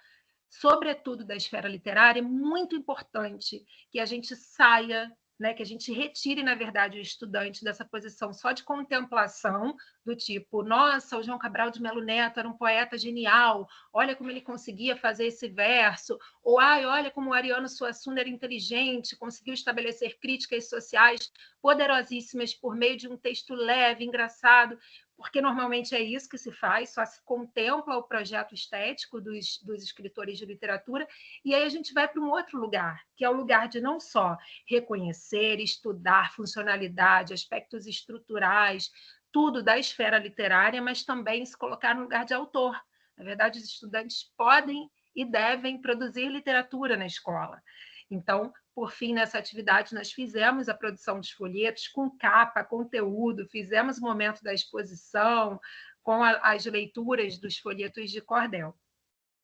sobretudo da esfera literária, é muito importante que a gente saia, né, que a gente retire, na verdade, o estudante dessa posição só de contemplação, do tipo, nossa, o João Cabral de Melo Neto era um poeta genial, olha como ele conseguia fazer esse verso, ou olha como o Ariano Suassuna era inteligente, conseguiu estabelecer críticas sociais poderosíssimas por meio de um texto leve, engraçado, porque normalmente é isso que se faz, só se contempla o projeto estético dos escritores de literatura, e aí a gente vai para um outro lugar, que é o lugar de não só reconhecer, estudar funcionalidade, aspectos estruturais, tudo da esfera literária, mas também se colocar no lugar de autor. Na verdade, os estudantes podem e devem produzir literatura na escola. Então, por fim, nessa atividade, nós fizemos a produção dos folhetos com capa, conteúdo, fizemos o momento da exposição, com as leituras dos folhetos de cordel.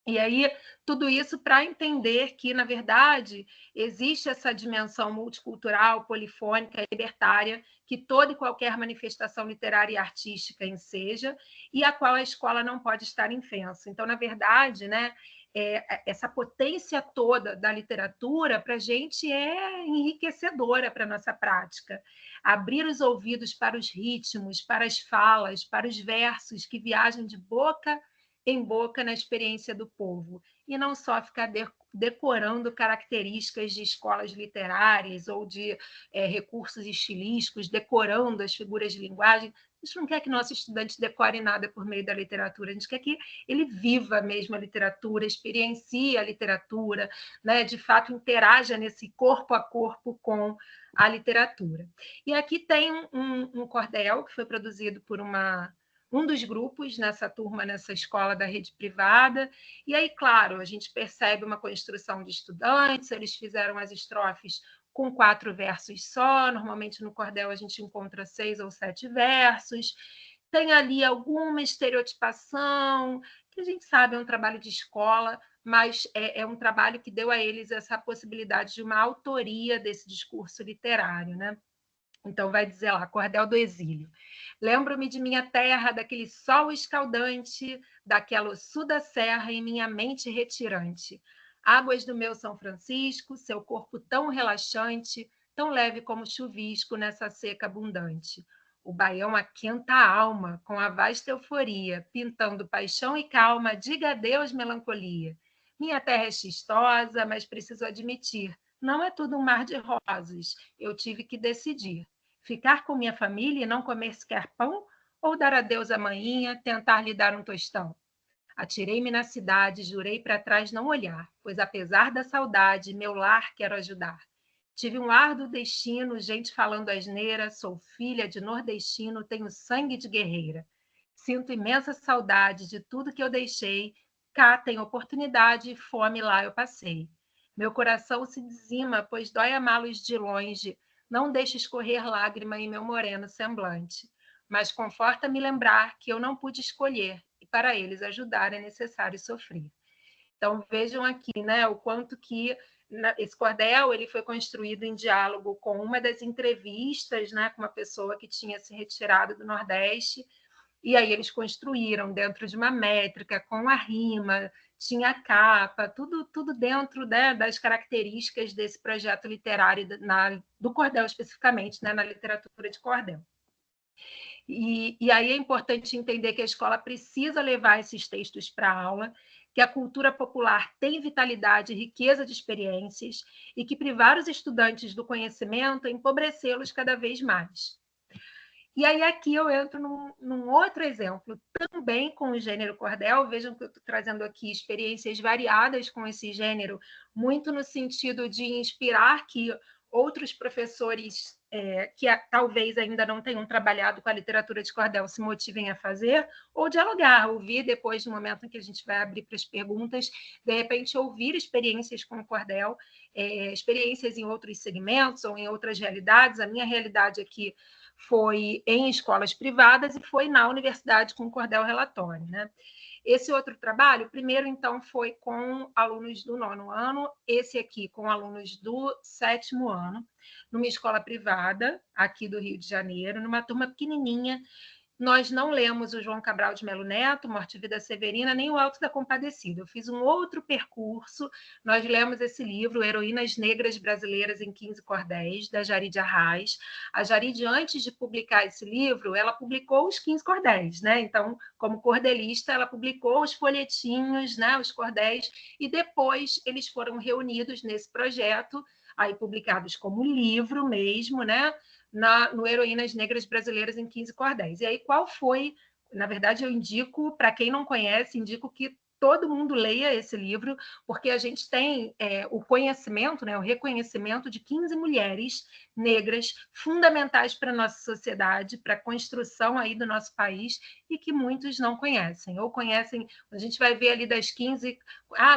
E aí, tudo isso para entender que, na verdade, existe essa dimensão multicultural, polifônica, libertária, que toda e qualquer manifestação literária e artística enseja, e a qual a escola não pode estar infensa. Então, na verdade, né, essa potência toda da literatura, para a gente, é enriquecedora para a nossa prática. Abrir os ouvidos para os ritmos, para as falas, para os versos que viajam de boca em boca na experiência do povo, e não só ficar decorando características de escolas literárias ou de recursos estilísticos, decorando as figuras de linguagem. A gente não quer que nosso estudante decore nada por meio da literatura, a gente quer que ele viva mesmo a literatura, experiencie a literatura, né? De fato interaja nesse corpo a corpo com a literatura. E aqui tem um cordel que foi produzido por um dos grupos nessa turma, nessa escola da rede privada. E aí, claro, a gente percebe uma construção de estudantes, eles fizeram as estrofes com 4 versos só, normalmente no cordel a gente encontra 6 ou 7 versos, tem ali alguma estereotipação, que a gente sabe é um trabalho de escola, mas é um trabalho que deu a eles essa possibilidade de uma autoria desse discurso literário, né? Então, vai dizer lá, Cordel do Exílio. Lembro-me de minha terra, daquele sol escaldante, daquela ossuda serra em minha mente retirante. Águas do meu São Francisco, seu corpo tão relaxante, tão leve como chuvisco nessa seca abundante. O baião aquenta a alma com a vasta euforia, pintando paixão e calma, diga adeus, melancolia. Minha terra é xistosa, mas preciso admitir, não é tudo um mar de rosas. Eu tive que decidir. Ficar com minha família e não comer sequer pão? Ou dar adeus à manhinha, tentar lhe dar um tostão? Atirei-me na cidade, jurei para trás não olhar, pois apesar da saudade, meu lar quero ajudar. Tive um árduo destino, gente falando asneira, sou filha de nordestino, tenho sangue de guerreira. Sinto imensa saudade de tudo que eu deixei, cá tem oportunidade e fome lá eu passei. Meu coração se dizima, pois dói amá-los de longe, não deixe escorrer lágrima em meu moreno semblante. Mas conforta-me lembrar que eu não pude escolher, e para eles ajudar é necessário sofrer. Então, vejam aqui, né, o quanto que esse cordel ele foi construído em diálogo com uma das entrevistas, né, com uma pessoa que tinha se retirado do Nordeste, e aí eles construíram dentro de uma métrica, com a rima, tinha capa, tudo dentro, né, das características desse projeto literário do cordel especificamente, né, na literatura de cordel. E aí é importante entender que a escola precisa levar esses textos para a aula, que a cultura popular tem vitalidade e riqueza de experiências, e que privar os estudantes do conhecimento é empobrecê-los cada vez mais. E aí aqui eu entro num outro exemplo, também com o gênero cordel. Vejam que eu estou trazendo aqui experiências variadas com esse gênero, muito no sentido de inspirar que outros professores que talvez ainda não tenham trabalhado com a literatura de cordel se motivem a fazer, ou dialogar, ouvir depois, no momento em que a gente vai abrir para as perguntas, de repente ouvir experiências com o cordel, experiências em outros segmentos ou em outras realidades. A minha realidade aqui foi em escolas privadas e foi na universidade com o cordel relatório, né? Esse outro trabalho, primeiro, então, foi com alunos do 9º ano, esse aqui com alunos do 7º ano, numa escola privada, aqui do Rio de Janeiro, numa turma pequenininha. Nós não lemos o João Cabral de Melo Neto, Morte e Vida Severina, nem o Alto da Compadecida. Eu fiz um outro percurso. Nós lemos esse livro, Heroínas Negras Brasileiras em 15 Cordéis, da Jaride Arraes. A Jaride, antes de publicar esse livro, ela publicou os 15 cordéis, né? Então, como cordelista, ela publicou os folhetinhos, né? Os cordéis, e depois eles foram reunidos nesse projeto, aí publicados como livro mesmo, né? No Heroínas Negras Brasileiras em 15 Cordéis. E aí, qual foi? Na verdade, eu indico, para quem não conhece, indico que todo mundo leia esse livro, porque a gente tem o conhecimento, né, o reconhecimento de 15 mulheres negras fundamentais para a nossa sociedade, para a construção aí do nosso país, e que muitos não conhecem, ou conhecem, a gente vai ver ali das 15,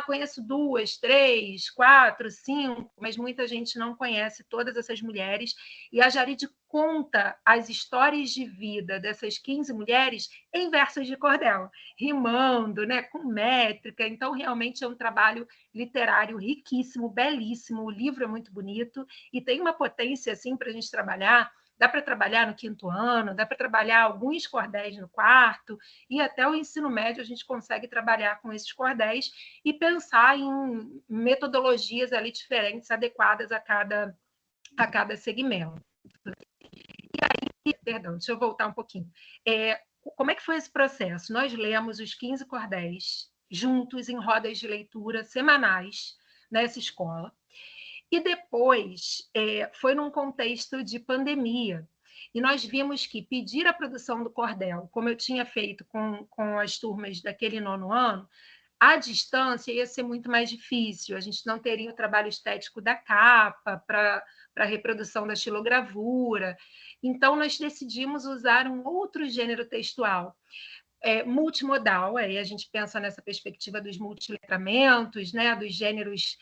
conheço 2, 3, 4, 5, mas muita gente não conhece todas essas mulheres, e a Jaride conta as histórias de vida dessas 15 mulheres em versos de cordel, rimando, né, com métrica. Então, realmente é um trabalho literário riquíssimo, belíssimo. O livro é muito bonito e tem uma potência assim para a gente trabalhar. Dá para trabalhar no 5º ano, dá para trabalhar alguns cordéis no 4º, e até o ensino médio a gente consegue trabalhar com esses cordéis e pensar em metodologias ali diferentes, adequadas a cada segmento. Perdão, deixa eu voltar um pouquinho. Como é que foi esse processo? Nós lemos os 15 cordéis juntos em rodas de leitura semanais nessa escola. E depois foi num contexto de pandemia. E nós vimos que pedir a produção do cordel, como eu tinha feito com as turmas daquele 9º ano, à distância ia ser muito mais difícil. A gente não teria o trabalho estético da capa para a reprodução da xilogravura. Então, nós decidimos usar um outro gênero textual, multimodal. Aí a gente pensa nessa perspectiva dos multiletramentos, né, dos gêneros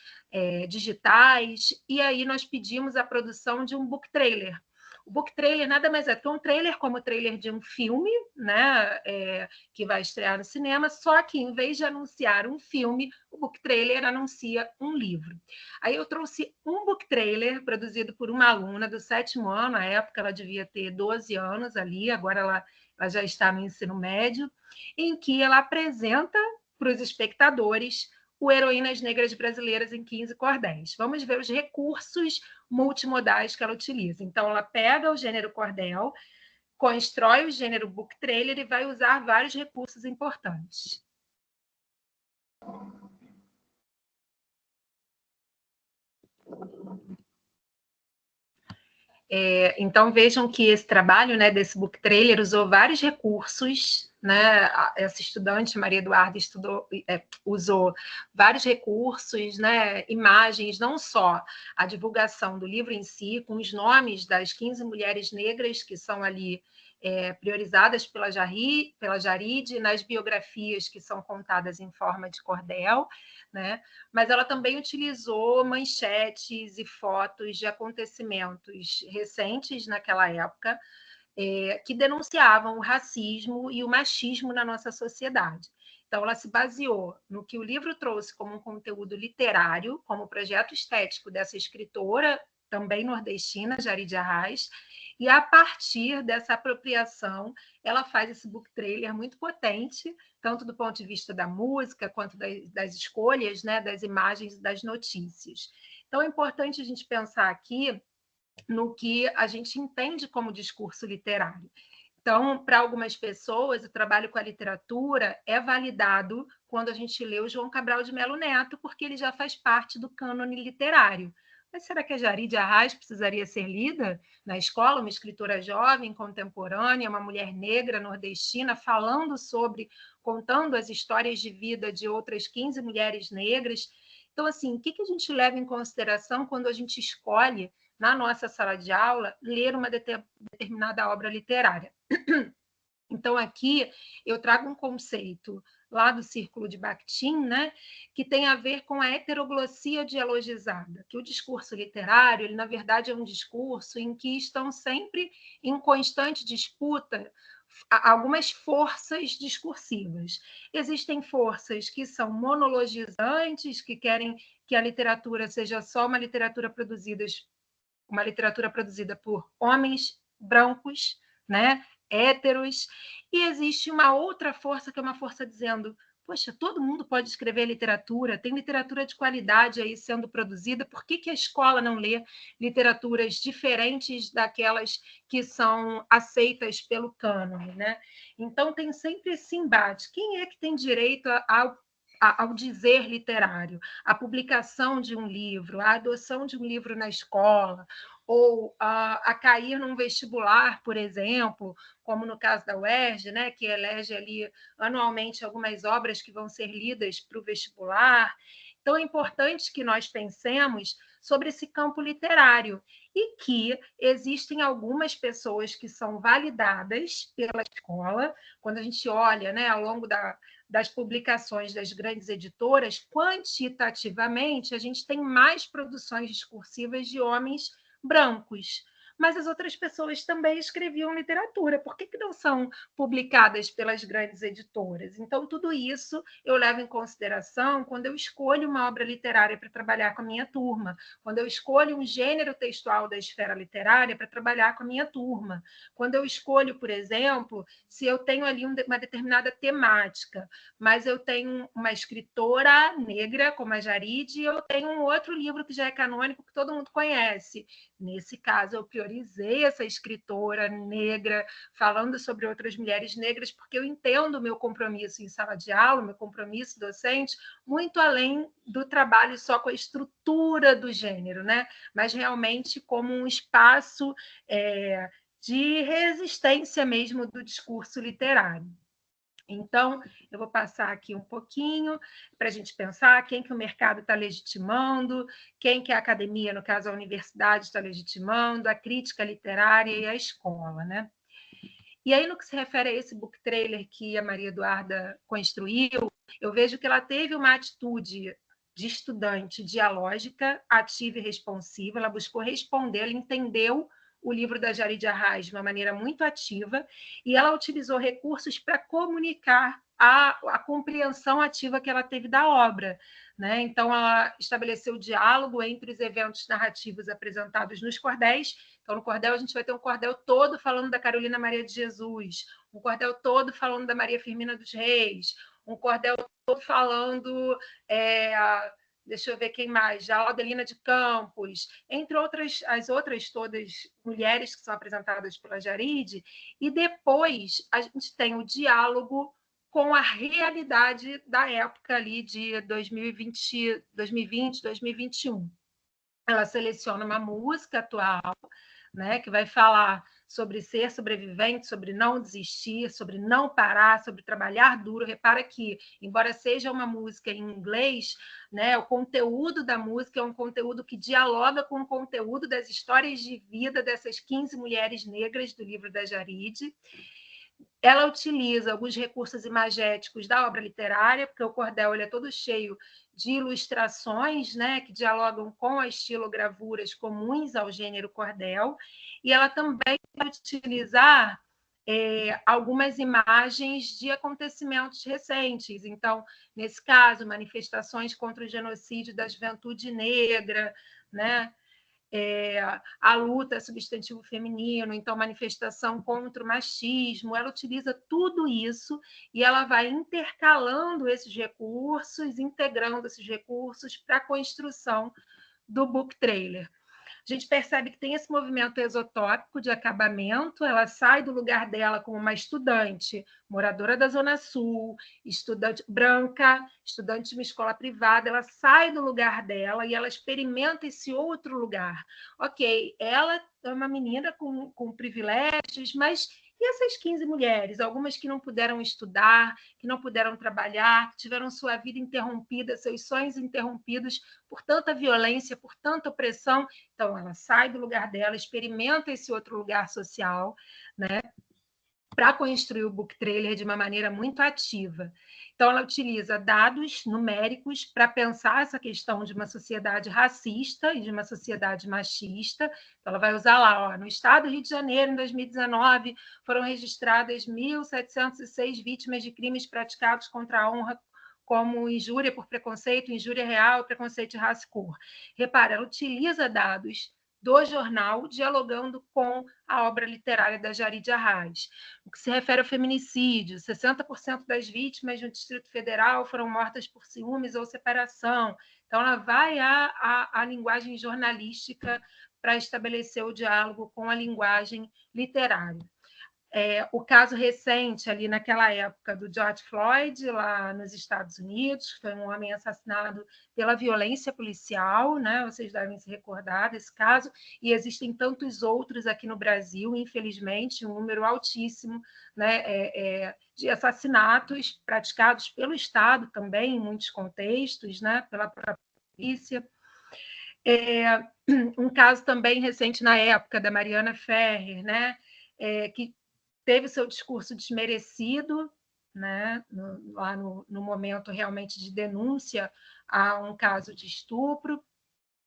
digitais, e aí nós pedimos a produção de um book trailer. O book trailer nada mais é que um trailer como o trailer de um filme, né, que vai estrear no cinema, só que em vez de anunciar um filme, o book trailer anuncia um livro. Aí eu trouxe um book trailer produzido por uma aluna do 7º ano, na época ela devia ter 12 anos ali, agora ela já está no ensino médio, em que ela apresenta para os espectadores o Heroínas Negras Brasileiras em 15 Cordéis. Vamos ver os recursos multimodais que ela utiliza. Então, ela pega o gênero cordel, constrói o gênero book trailer e vai usar vários recursos importantes. Então, vejam que esse trabalho, né, desse book trailer usou vários recursos, né? Essa estudante, Maria Eduarda, usou vários recursos, né? Imagens, não só a divulgação do livro em si, com os nomes das 15 mulheres negras que são ali priorizadas pela Jaride, nas biografias que são contadas em forma de cordel, né? Mas ela também utilizou manchetes e fotos de acontecimentos recentes naquela época, que denunciavam o racismo e o machismo na nossa sociedade. Então, ela se baseou no que o livro trouxe como um conteúdo literário, como projeto estético dessa escritora também nordestina, Jaride Arraes, e a partir dessa apropriação, ela faz esse book trailer muito potente, tanto do ponto de vista da música, quanto das escolhas, né, das imagens e das notícias. Então, é importante a gente pensar aqui no que a gente entende como discurso literário. Então, para algumas pessoas, o trabalho com a literatura é validado quando a gente lê o João Cabral de Melo Neto, porque ele já faz parte do cânone literário. Mas será que a Jaride Arraes precisaria ser lida na escola? Uma escritora jovem, contemporânea, uma mulher negra, nordestina, contando as histórias de vida de outras 15 mulheres negras. Então, assim, o que a gente leva em consideração quando a gente escolhe, na nossa sala de aula, ler uma determinada obra literária? Então, aqui eu trago um conceito lá do Círculo de Bakhtin, né, que tem a ver com a heteroglossia dialogizada, que o discurso literário, ele, na verdade, é um discurso em que estão sempre em constante disputa algumas forças discursivas. Existem forças que são monologizantes, que querem que a literatura seja só uma literatura produzida por homens brancos, né, héteros, e existe uma outra força, que é uma força dizendo: poxa, todo mundo pode escrever literatura, tem literatura de qualidade aí sendo produzida, por que a escola não lê literaturas diferentes daquelas que são aceitas pelo cânone, né? Então, tem sempre esse embate. Quem é que tem direito ao dizer literário, a publicação de um livro, a adoção de um livro na escola, ou a cair num vestibular, por exemplo, como no caso da UERJ, né, que elege ali anualmente algumas obras que vão ser lidas para o vestibular. Então, é importante que nós pensemos sobre esse campo literário e que existem algumas pessoas que são validadas pela escola. Quando a gente olha, né, ao longo das publicações das grandes editoras, quantitativamente, a gente tem mais produções discursivas de homens brancos, mas as outras pessoas também escreviam literatura. Por que não são publicadas pelas grandes editoras? Então, tudo isso eu levo em consideração quando eu escolho uma obra literária para trabalhar com a minha turma, quando eu escolho um gênero textual da esfera literária para trabalhar com a minha turma, quando eu escolho, por exemplo, se eu tenho ali uma determinada temática, mas eu tenho uma escritora negra, como a Jaride, e eu tenho um outro livro que já é canônico, que todo mundo conhece. Nesse caso, eu priorizei essa escritora negra, falando sobre outras mulheres negras, porque eu entendo o meu compromisso em sala de aula, o meu compromisso docente, muito além do trabalho só com a estrutura do gênero, né? Mas realmente como um espaço de resistência mesmo do discurso literário. Então, eu vou passar aqui um pouquinho para a gente pensar quem que o mercado está legitimando, quem que a academia, no caso a universidade, está legitimando, a crítica literária e a escola, né? E aí, no que se refere a esse book trailer que a Maria Eduarda construiu, eu vejo que ela teve uma atitude de estudante dialógica, ativa e responsiva, ela buscou responder, ela entendeu o livro da Jaride Arraes de uma maneira muito ativa, e ela utilizou recursos para comunicar a compreensão ativa que ela teve da obra, né? Então, ela estabeleceu diálogo entre os eventos narrativos apresentados nos cordéis. Então, no cordel, a gente vai ter um cordel todo falando da Carolina Maria de Jesus, um cordel todo falando da Maria Firmina dos Reis, um cordel todo falando... deixa eu ver quem mais, já Adelina de Campos, entre outras, as outras todas mulheres que são apresentadas pela Jaride, e depois a gente tem o diálogo com a realidade da época ali de 2020, 2021. Ela seleciona uma música atual, né, que vai falar sobre ser sobrevivente, sobre não desistir, sobre não parar, sobre trabalhar duro. Repara que, embora seja uma música em inglês, né, o conteúdo da música é um conteúdo que dialoga com o conteúdo das histórias de vida dessas 15 mulheres negras do livro da Jaride. Ela utiliza alguns recursos imagéticos da obra literária, porque o cordel ele é todo cheio de ilustrações, né, que dialogam com as estilogravuras comuns ao gênero cordel, e ela também vai utilizar algumas imagens de acontecimentos recentes. Então, nesse caso, manifestações contra o genocídio da juventude negra, né? a luta é substantivo feminino, então manifestação contra o machismo, ela utiliza tudo isso e ela vai intercalando esses recursos, integrando esses recursos para a construção do book trailer. A gente percebe que tem esse movimento exotópico de acabamento, ela sai do lugar dela como uma estudante, moradora da Zona Sul, estudante branca, estudante de uma escola privada, ela sai do lugar dela e ela experimenta esse outro lugar. Ok, ela é uma menina com privilégios, mas e essas 15 mulheres, algumas que não puderam estudar, que não puderam trabalhar, que tiveram sua vida interrompida, seus sonhos interrompidos por tanta violência, por tanta opressão. Então, ela sai do lugar dela, experimenta esse outro lugar social, né, para construir o book trailer de uma maneira muito ativa. Então, ela utiliza dados numéricos para pensar essa questão de uma sociedade racista e de uma sociedade machista. Então, ela vai usar lá, ó, no estado do Rio de Janeiro, em 2019, foram registradas 1.706 vítimas de crimes praticados contra a honra, como injúria por preconceito, injúria real e preconceito de raça e cor. Repara, ela utiliza dados do jornal, dialogando com a obra literária da Jarid Arraes. O que se refere ao feminicídio, 60% das vítimas no Distrito Federal foram mortas por ciúmes ou separação. Então, ela vai à linguagem jornalística para estabelecer o diálogo com a linguagem literária. O caso recente, ali naquela época, do George Floyd, lá nos Estados Unidos, foi um homem assassinado pela violência policial, né? Vocês devem se recordar desse caso, e existem tantos outros aqui no Brasil, infelizmente, um número altíssimo, né? De assassinatos praticados pelo Estado também, em muitos contextos, né? Pela própria polícia. Um caso também recente na época da Mariana Ferrer, né? Que teve seu discurso desmerecido, né, lá no momento realmente de denúncia a um caso de estupro.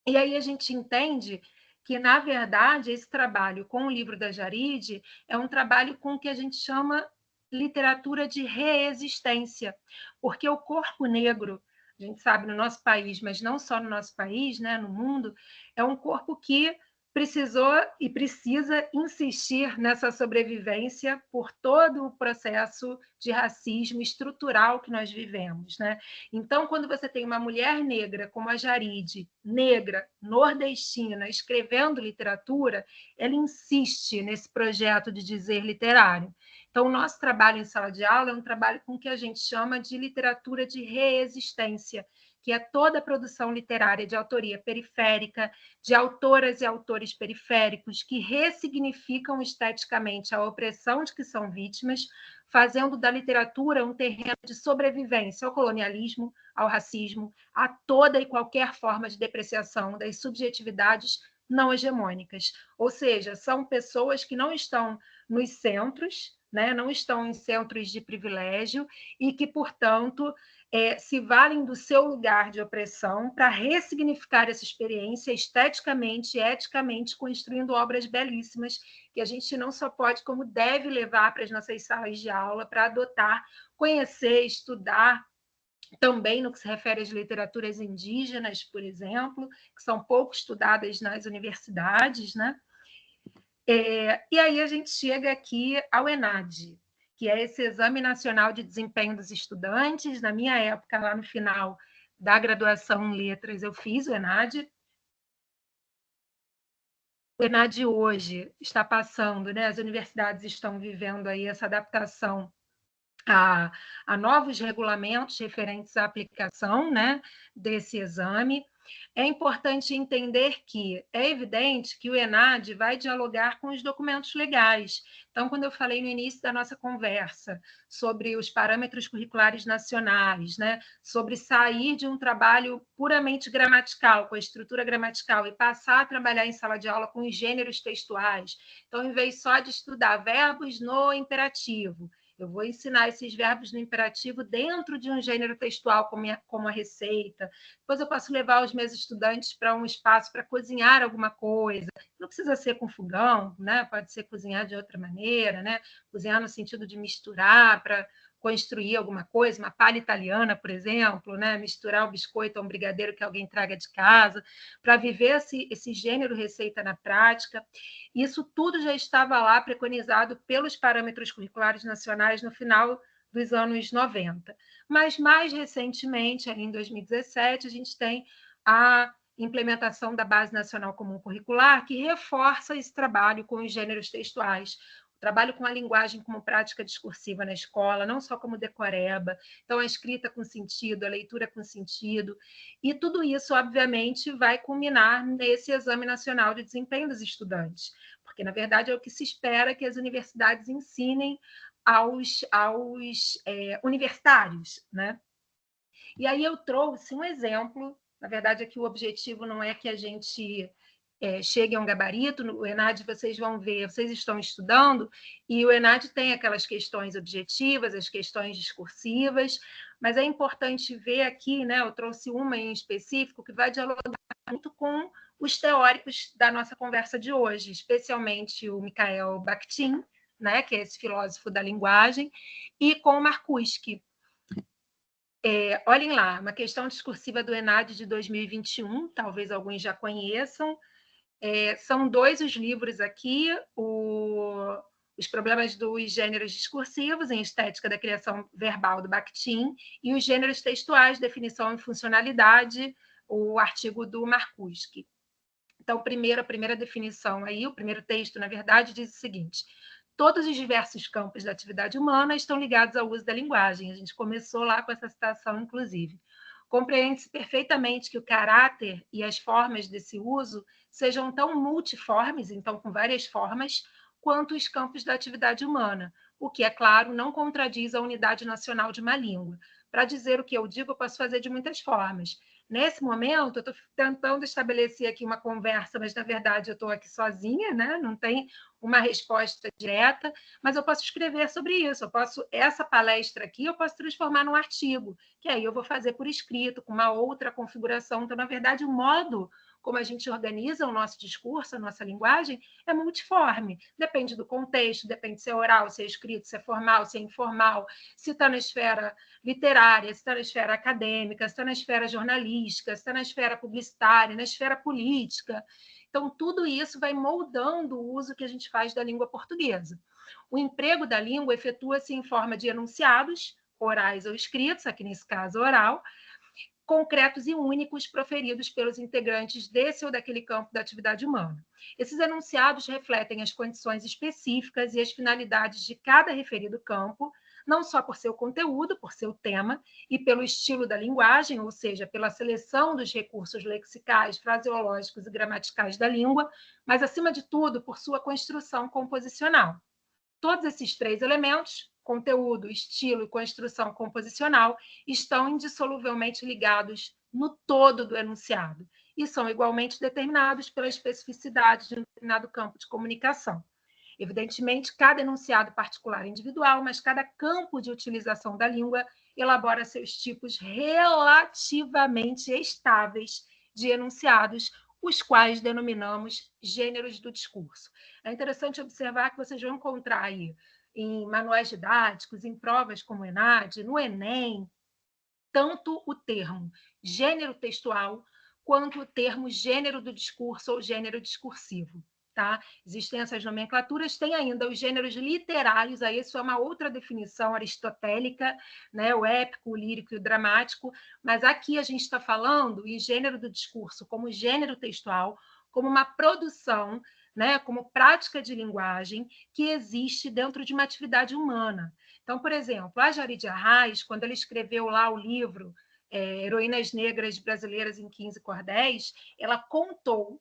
E aí a gente entende que, na verdade, esse trabalho com o livro da Jarid é um trabalho com o que a gente chama literatura de reexistência, porque o corpo negro, a gente sabe no nosso país, mas não só no nosso país, né, no mundo, é um corpo que precisou e precisa insistir nessa sobrevivência por todo o processo de racismo estrutural que nós vivemos, né? Então, quando você tem uma mulher negra como a Jarid, negra, nordestina, escrevendo literatura, ela insiste nesse projeto de dizer literário. Então, o nosso trabalho em sala de aula é um trabalho com o que a gente chama de literatura de reexistência, que é toda a produção literária de autoria periférica, de autoras e autores periféricos que ressignificam esteticamente a opressão de que são vítimas, fazendo da literatura um terreno de sobrevivência ao colonialismo, ao racismo, a toda e qualquer forma de depreciação das subjetividades não hegemônicas. Ou seja, são pessoas que não estão nos centros, né, não estão em centros de privilégio e que, portanto, se valem do seu lugar de opressão para ressignificar essa experiência esteticamente e eticamente, construindo obras belíssimas que a gente não só pode, como deve levar para as nossas salas de aula, para adotar, conhecer, estudar, também no que se refere às literaturas indígenas, por exemplo, que são pouco estudadas nas universidades, né? E aí a gente chega aqui ao ENAD, que é esse Exame Nacional de Desempenho dos Estudantes. Na minha época, lá no final da graduação em Letras, eu fiz o ENAD. O ENAD hoje está passando, né? As universidades estão vivendo aí essa adaptação a novos regulamentos referentes à aplicação, né, desse exame. É importante entender que é evidente que o ENAD vai dialogar com os documentos legais. Então, quando eu falei no início da nossa conversa sobre os parâmetros curriculares nacionais, né, sobre sair de um trabalho puramente gramatical, com a estrutura gramatical, e passar a trabalhar em sala de aula com os gêneros textuais. Então, em vez só de estudar verbos no imperativo, eu vou ensinar esses verbos no imperativo dentro de um gênero textual, como a receita. Depois eu posso levar os meus estudantes para um espaço para cozinhar alguma coisa. Não precisa ser com fogão, né? Pode ser cozinhar de outra maneira, né? Cozinhar no sentido de misturar, para construir alguma coisa, uma palha italiana, por exemplo, né? Misturar o biscoito a um brigadeiro que alguém traga de casa, para viver esse gênero receita na prática. Isso tudo já estava lá preconizado pelos parâmetros curriculares nacionais no final dos anos 90. Mas, mais recentemente, ali em 2017, a gente tem a implementação da Base Nacional Comum Curricular, que reforça esse trabalho com os gêneros textuais, o trabalho com a linguagem como prática discursiva na escola, não só como decoreba, então a escrita com sentido, a leitura com sentido, e tudo isso, obviamente, vai culminar nesse Exame Nacional de Desempenho dos Estudantes, porque, na verdade, é o que se espera que as universidades ensinem aos universitários, né? E aí eu trouxe um exemplo. Na verdade, aqui o objetivo não é que a gente chegue a um gabarito. No ENAD, vocês vão ver, vocês estão estudando, e o ENAD tem aquelas questões objetivas, as questões discursivas, mas é importante ver aqui, né, eu trouxe uma em específico que vai dialogar muito com os teóricos da nossa conversa de hoje, especialmente o Mikhail Bakhtin, né, que é esse filósofo da linguagem, e com o Marcuse. Olhem lá, uma questão discursiva do ENAD de 2021, talvez alguns já conheçam. São dois os livros aqui, Os Problemas dos Gêneros Discursivos em Estética da Criação Verbal, do Bakhtin, e Os Gêneros Textuais, Definição e Funcionalidade, o artigo do Marcuse. Então, a primeira definição aí, o primeiro texto, na verdade, diz o seguinte: todos os diversos campos da atividade humana estão ligados ao uso da linguagem. A gente começou lá com essa citação, inclusive. Compreende-se perfeitamente que o caráter e as formas desse uso sejam tão multiformes, então com várias formas, quanto os campos da atividade humana, o que, é claro, não contradiz a unidade nacional de uma língua. Para dizer o que eu digo, eu posso fazer de muitas formas. Nesse momento, eu estou tentando estabelecer aqui uma conversa, mas, na verdade, eu estou aqui sozinha, né? Não tem uma resposta direta, mas eu posso escrever sobre isso. Essa palestra aqui, eu posso transformar num artigo, que aí eu vou fazer por escrito, com uma outra configuração. Então, na verdade, o modo como a gente organiza o nosso discurso, a nossa linguagem, é multiforme. Depende do contexto, depende se é oral, se é escrito, se é formal, se é informal, se está na esfera literária, se está na esfera acadêmica, se está na esfera jornalística, se está na esfera publicitária, na esfera política. Então, tudo isso vai moldando o uso que a gente faz da língua portuguesa. O emprego da língua efetua-se em forma de enunciados, orais ou escritos, aqui nesse caso oral, concretos e únicos proferidos pelos integrantes desse ou daquele campo da atividade humana. Esses enunciados refletem as condições específicas e as finalidades de cada referido campo, não só por seu conteúdo, por seu tema, e pelo estilo da linguagem, ou seja, pela seleção dos recursos lexicais, fraseológicos e gramaticais da língua, mas, acima de tudo, por sua construção composicional. Todos esses três elementos, conteúdo, estilo e construção composicional, estão indissoluvelmente ligados no todo do enunciado e são igualmente determinados pela especificidade de um determinado campo de comunicação. Evidentemente, cada enunciado particular é individual, mas cada campo de utilização da língua elabora seus tipos relativamente estáveis de enunciados, os quais denominamos gêneros do discurso. É interessante observar que vocês vão encontrar aí em manuais didáticos, em provas como o ENAD, no Enem, tanto o termo gênero textual quanto o termo gênero do discurso ou gênero discursivo. Tá? Existem essas nomenclaturas, tem ainda os gêneros literários, aí isso é uma outra definição aristotélica, né? O épico, o lírico e o dramático, mas aqui a gente está falando em gênero do discurso como gênero textual, como uma produção, né? Como prática de linguagem que existe dentro de uma atividade humana. Então, por exemplo, a Jari Arraes, quando ela escreveu lá o livro Heroínas Negras Brasileiras em 15 Cordéis, ela contou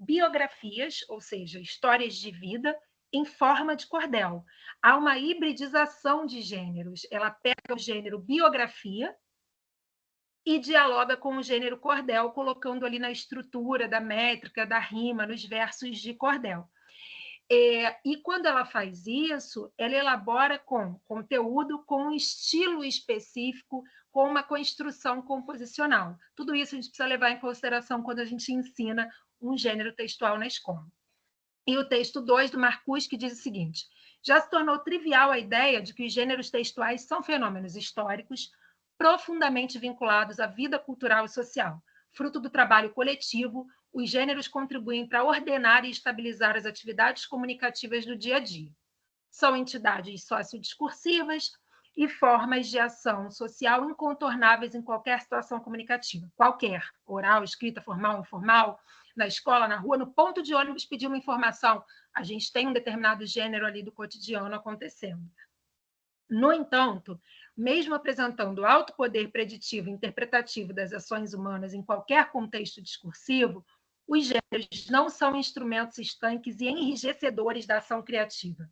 biografias, ou seja, histórias de vida, em forma de cordel. Há uma hibridização de gêneros. Ela pega o gênero biografia e dialoga com o gênero cordel, colocando ali na estrutura da métrica, da rima, nos versos de cordel. E quando ela faz isso, ela elabora com conteúdo, com um estilo específico, com uma construção composicional. Tudo isso a gente precisa levar em consideração quando a gente ensina um gênero textual na escola. E o texto 2 do Marcuse, que diz o seguinte: já se tornou trivial a ideia de que os gêneros textuais são fenômenos históricos profundamente vinculados à vida cultural e social. Fruto do trabalho coletivo, os gêneros contribuem para ordenar e estabilizar as atividades comunicativas do dia a dia. São entidades sociodiscursivas e formas de ação social incontornáveis em qualquer situação comunicativa, qualquer, oral, escrita, formal, informal, na escola, na rua, no ponto de ônibus, pedir uma informação. A gente tem um determinado gênero ali do cotidiano acontecendo. No entanto, mesmo apresentando alto poder preditivo e interpretativo das ações humanas em qualquer contexto discursivo, os gêneros não são instrumentos estanques e enrijecedores da ação criativa.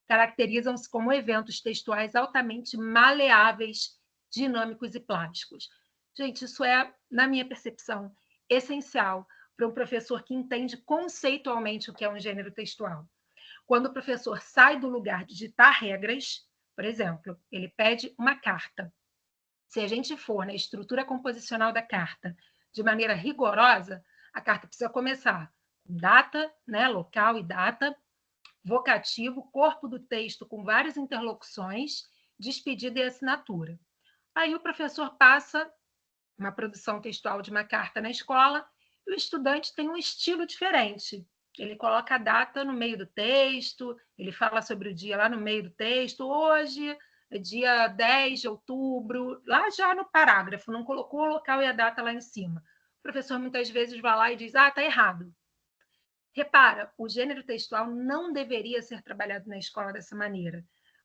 Caracterizam-se como eventos textuais altamente maleáveis, dinâmicos e plásticos. Gente, isso é, na minha percepção, essencial para um professor que entende conceitualmente o que é um gênero textual. Quando o professor sai do lugar de ditar regras, por exemplo, ele pede uma carta. Se a gente for na estrutura composicional da carta de maneira rigorosa, a carta precisa começar com data, né, local e data, vocativo, corpo do texto com várias interlocuções, despedida e assinatura. Aí o professor passa uma produção textual de uma carta na escola e o estudante tem um estilo diferente. Ele coloca a data no meio do texto, ele fala sobre o dia lá no meio do texto. Hoje é dia 10 de outubro, lá já no parágrafo, não colocou o local e a data lá em cima. O professor muitas vezes vai lá e diz, está errado. Repara, o gênero textual não deveria ser trabalhado na escola dessa maneira,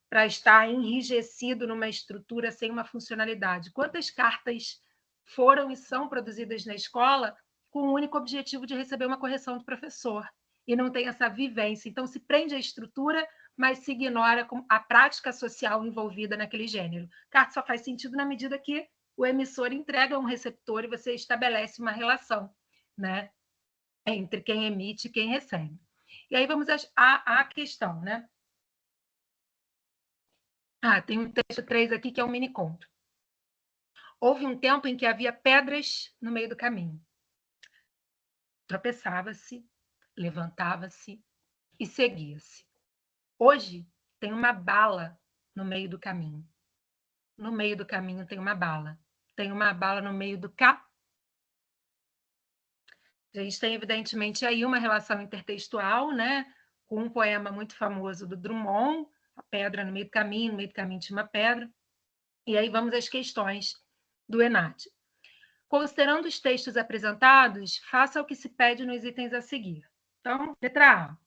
para estar enrijecido numa estrutura sem uma funcionalidade. Quantas cartas foram e são produzidas na escola com o único objetivo de receber uma correção do professor e não tem essa vivência? Então, se prende à estrutura, mas se ignora a prática social envolvida naquele gênero. Carta só faz sentido na medida que o emissor entrega um receptor e você estabelece uma relação, né, entre quem emite e quem recebe. E aí vamos à questão, né? Tem um texto 3 aqui que é um mini conto. Houve um tempo em que havia pedras no meio do caminho. Tropeçava-se, levantava-se e seguia-se. Hoje tem uma bala no meio do caminho. No meio do caminho tem uma bala. Tem uma bala no meio do A gente tem, evidentemente, aí uma relação intertextual, né, com um poema muito famoso do Drummond, A Pedra no Meio do Caminho, no meio do caminho tinha uma pedra. E aí vamos às questões do ENAD. Considerando os textos apresentados, faça o que se pede nos itens a seguir. Então, letra A.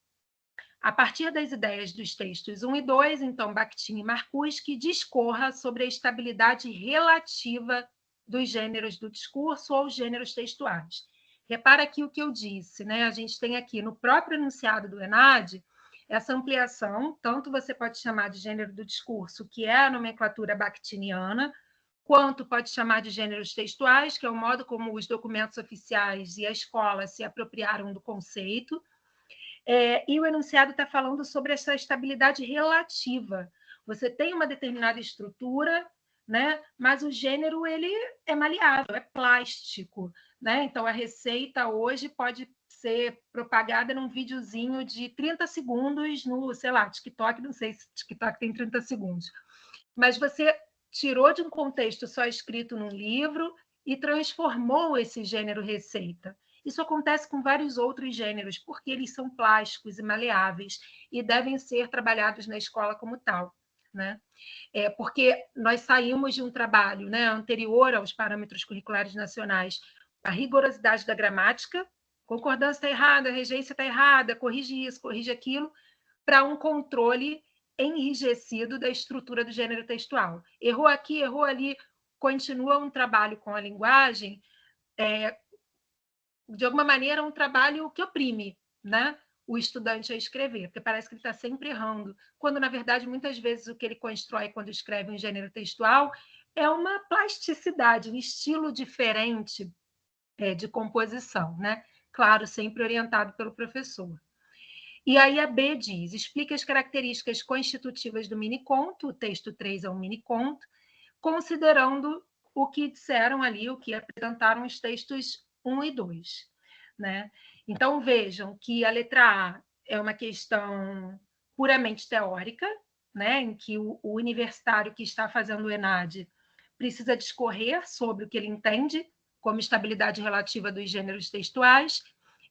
A partir das ideias dos textos 1 e 2, então, Bakhtin e Marcuse, discorra sobre a estabilidade relativa dos gêneros do discurso ou gêneros textuais. Repara aqui o que eu disse, né? A gente tem aqui no próprio enunciado do ENAD essa ampliação, tanto você pode chamar de gênero do discurso, que é a nomenclatura bakhtiniana, quanto pode chamar de gêneros textuais, que é o modo como os documentos oficiais e a escola se apropriaram do conceito. E o enunciado está falando sobre essa estabilidade relativa. Você tem uma determinada estrutura, né? Mas o gênero ele é maleável, é plástico, né? Então a receita hoje pode ser propagada num videozinho de 30 segundos no, sei lá, TikTok, não sei se TikTok tem 30 segundos. Mas você tirou de um contexto só escrito num livro e transformou esse gênero receita. Isso acontece com vários outros gêneros, porque eles são plásticos e maleáveis e devem ser trabalhados na escola como tal, né? Porque nós saímos de um trabalho, né, anterior aos parâmetros curriculares nacionais, a rigorosidade da gramática, concordância está errada, regência está errada, corrige isso, corrige aquilo, para um controle enrijecido da estrutura do gênero textual. Errou aqui, errou ali, continua um trabalho com a linguagem, de alguma maneira, um trabalho que oprime, né, o estudante a escrever, porque parece que ele está sempre errando, quando, na verdade, muitas vezes o que ele constrói quando escreve um gênero textual é uma plasticidade, um estilo diferente de composição, né? Claro, sempre orientado pelo professor. E aí a B diz, explica as características constitutivas do miniconto, o texto 3 é um miniconto, considerando o que disseram ali, o que apresentaram os textos 1 e 2. Né? Então, vejam que a letra A é uma questão puramente teórica, né, em que o universitário que está fazendo o ENAD precisa discorrer sobre o que ele entende como estabilidade relativa dos gêneros textuais,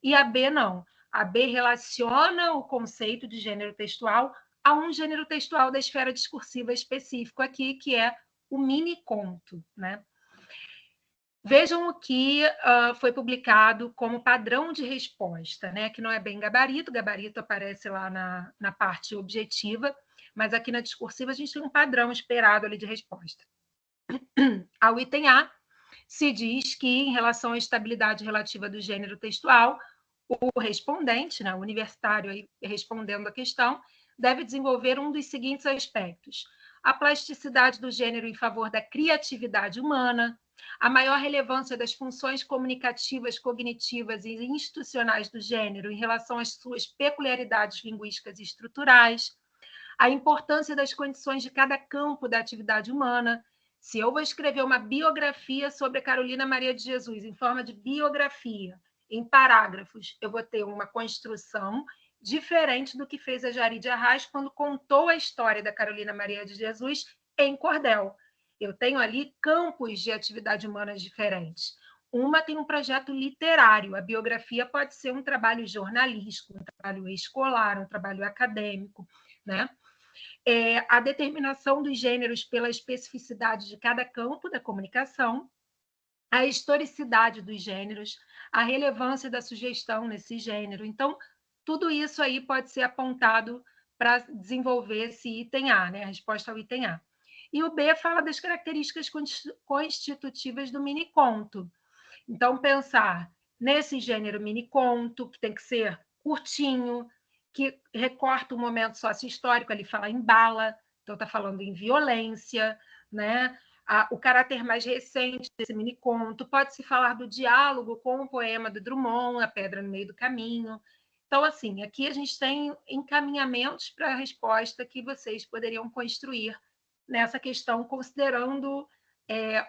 e a B não. A B relaciona o conceito de gênero textual a um gênero textual da esfera discursiva específico aqui, que é o mini-conto, né? Vejam o que foi publicado como padrão de resposta, né? Que não é bem gabarito, gabarito aparece lá na parte objetiva, mas aqui na discursiva a gente tem um padrão esperado ali de resposta. Ao item A, se diz que, em relação à estabilidade relativa do gênero textual, o respondente, né, o universitário aí respondendo a questão, deve desenvolver um dos seguintes aspectos: a plasticidade do gênero em favor da criatividade humana, a maior relevância das funções comunicativas, cognitivas e institucionais do gênero em relação às suas peculiaridades linguísticas e estruturais, a importância das condições de cada campo da atividade humana. Se eu vou escrever uma biografia sobre a Carolina Maria de Jesus, em forma de biografia, em parágrafos, eu vou ter uma construção diferente do que fez a Jari de Arraes quando contou a história da Carolina Maria de Jesus em cordel. Eu tenho ali campos de atividade humana diferentes. Uma tem um projeto literário, a biografia pode ser um trabalho jornalístico, um trabalho escolar, um trabalho acadêmico, né? A determinação dos gêneros pela especificidade de cada campo da comunicação, a historicidade dos gêneros, a relevância da sugestão nesse gênero. Então, tudo isso aí pode ser apontado para desenvolver esse item A, né? A resposta ao item A. E o B fala das características constitutivas do mini-conto. Então, pensar nesse gênero mini-conto, que tem que ser curtinho, que recorta o momento sócio-histórico, ele fala em bala, então está falando em violência, né? O caráter mais recente desse mini-conto, pode-se falar do diálogo com o poema do Drummond, A Pedra no Meio do Caminho. Então, assim, aqui a gente tem encaminhamentos para a resposta que vocês poderiam construir nessa questão, considerando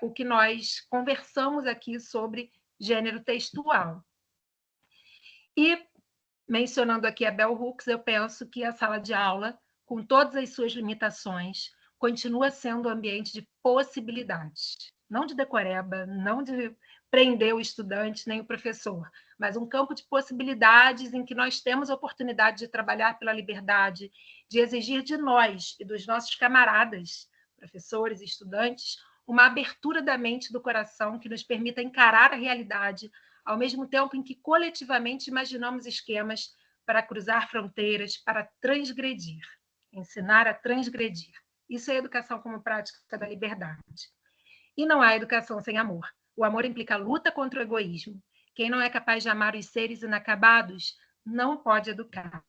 o que nós conversamos aqui sobre gênero textual. E, mencionando aqui a Bell Hooks, eu penso que a sala de aula, com todas as suas limitações, continua sendo um ambiente de possibilidades, não de decoreba, não de prender o estudante nem o professor, mas um campo de possibilidades em que nós temos a oportunidade de trabalhar pela liberdade, de exigir de nós e dos nossos camaradas, professores e estudantes, uma abertura da mente e do coração que nos permita encarar a realidade, ao mesmo tempo em que coletivamente imaginamos esquemas para cruzar fronteiras, para transgredir, ensinar a transgredir. Isso é educação como prática da liberdade. E não há educação sem amor. O amor implica luta contra o egoísmo. Quem não é capaz de amar os seres inacabados não pode educar.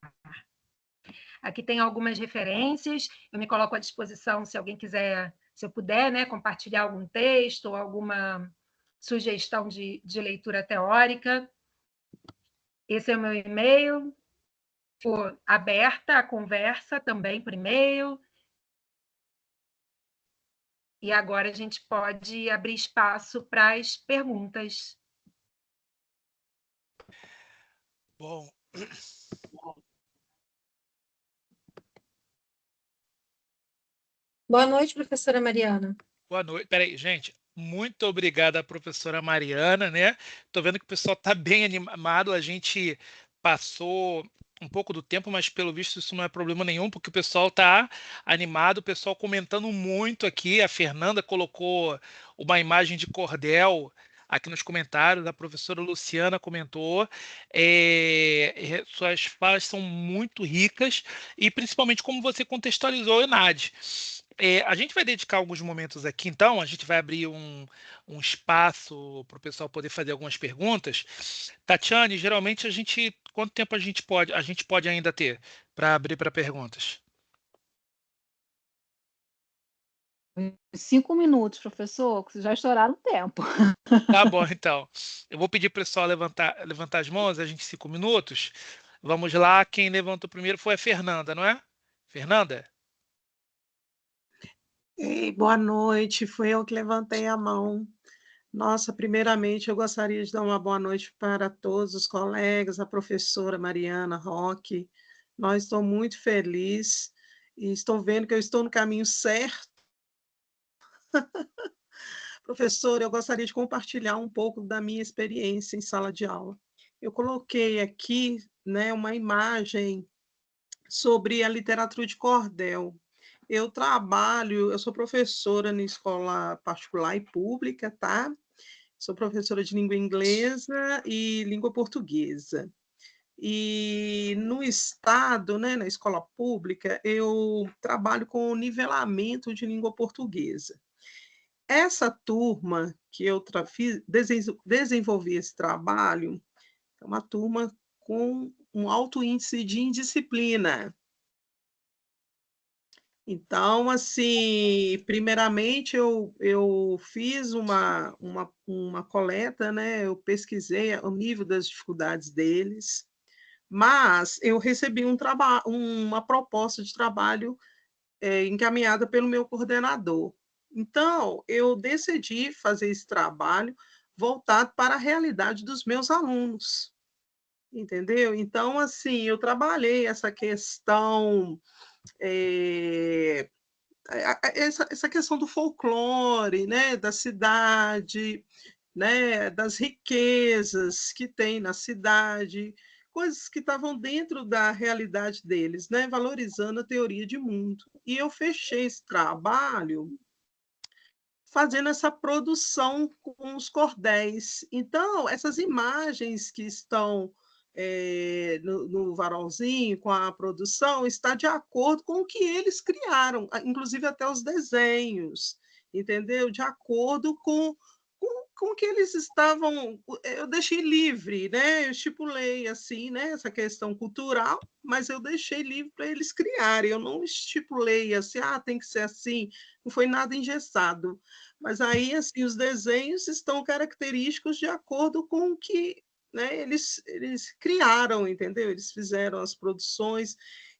Aqui tem algumas referências, eu me coloco à disposição se alguém quiser, se eu puder, né, compartilhar algum texto ou alguma sugestão de leitura teórica. Esse é o meu e-mail. Estou aberta à conversa também por e-mail. E agora a gente pode abrir espaço para as perguntas. Bom. Boa noite, professora Mariana. Boa noite. Peraí, gente. Muito obrigada, professora Mariana, né? Estou vendo que o pessoal está bem animado. A gente passou um pouco do tempo, mas pelo visto isso não é problema nenhum, porque o pessoal está animado, o pessoal comentando muito aqui. A Fernanda colocou uma imagem de cordel aqui nos comentários, a professora Luciana comentou. Suas falas são muito ricas e principalmente como você contextualizou o ENAD. A gente vai dedicar alguns momentos aqui, então, a gente vai abrir um espaço para o pessoal poder fazer algumas perguntas. Tatiane, geralmente quanto tempo a gente pode ainda ter para abrir para perguntas? 5 minutos, professor, que vocês já estouraram o tempo. Tá bom, então. Eu vou pedir para o pessoal levantar as mãos, a gente 5 minutos. Vamos lá, quem levantou primeiro foi a Fernanda, não é? Fernanda? Ei, boa noite, fui eu que levantei a mão. Nossa, primeiramente eu gostaria de dar uma boa noite para todos os colegas, a professora Mariana Roque, Nós estou muito feliz e estou vendo que eu estou no caminho certo. Professor, eu gostaria de compartilhar um pouco da minha experiência em sala de aula. Eu coloquei aqui, né, uma imagem sobre a literatura de cordel. Eu sou professora na escola particular e pública, tá? Sou professora de língua inglesa e língua portuguesa. E no estado, né, na escola pública, eu trabalho com nivelamento de língua portuguesa. Essa turma que eu desenvolvi esse trabalho é uma turma com um alto índice de indisciplina. Então, assim, primeiramente eu fiz uma coleta, né, eu pesquisei o nível das dificuldades deles, mas eu recebi uma proposta de trabalho, encaminhada pelo meu coordenador. Então, eu decidi fazer esse trabalho voltado para a realidade dos meus alunos, entendeu? Então, assim, eu trabalhei essa questão, eh essa questão do folclore, né, da cidade, né, das riquezas que tem na cidade, coisas que estavam dentro da realidade deles, né, valorizando a teoria de mundo. E eu fechei esse trabalho fazendo essa produção com os cordéis. Então, essas imagens que estão, no varãozinho, com a produção, está de acordo com o que eles criaram, inclusive até os desenhos, entendeu? De acordo com o que eles estavam, eu deixei livre, né, eu estipulei, assim, né, essa questão cultural, mas eu deixei livre para eles criarem, eu não estipulei assim: "Ah, tem que ser assim", não foi nada engessado. Mas aí, assim, os desenhos estão característicos de acordo com o que, né, eles criaram, entendeu? Eles fizeram as produções,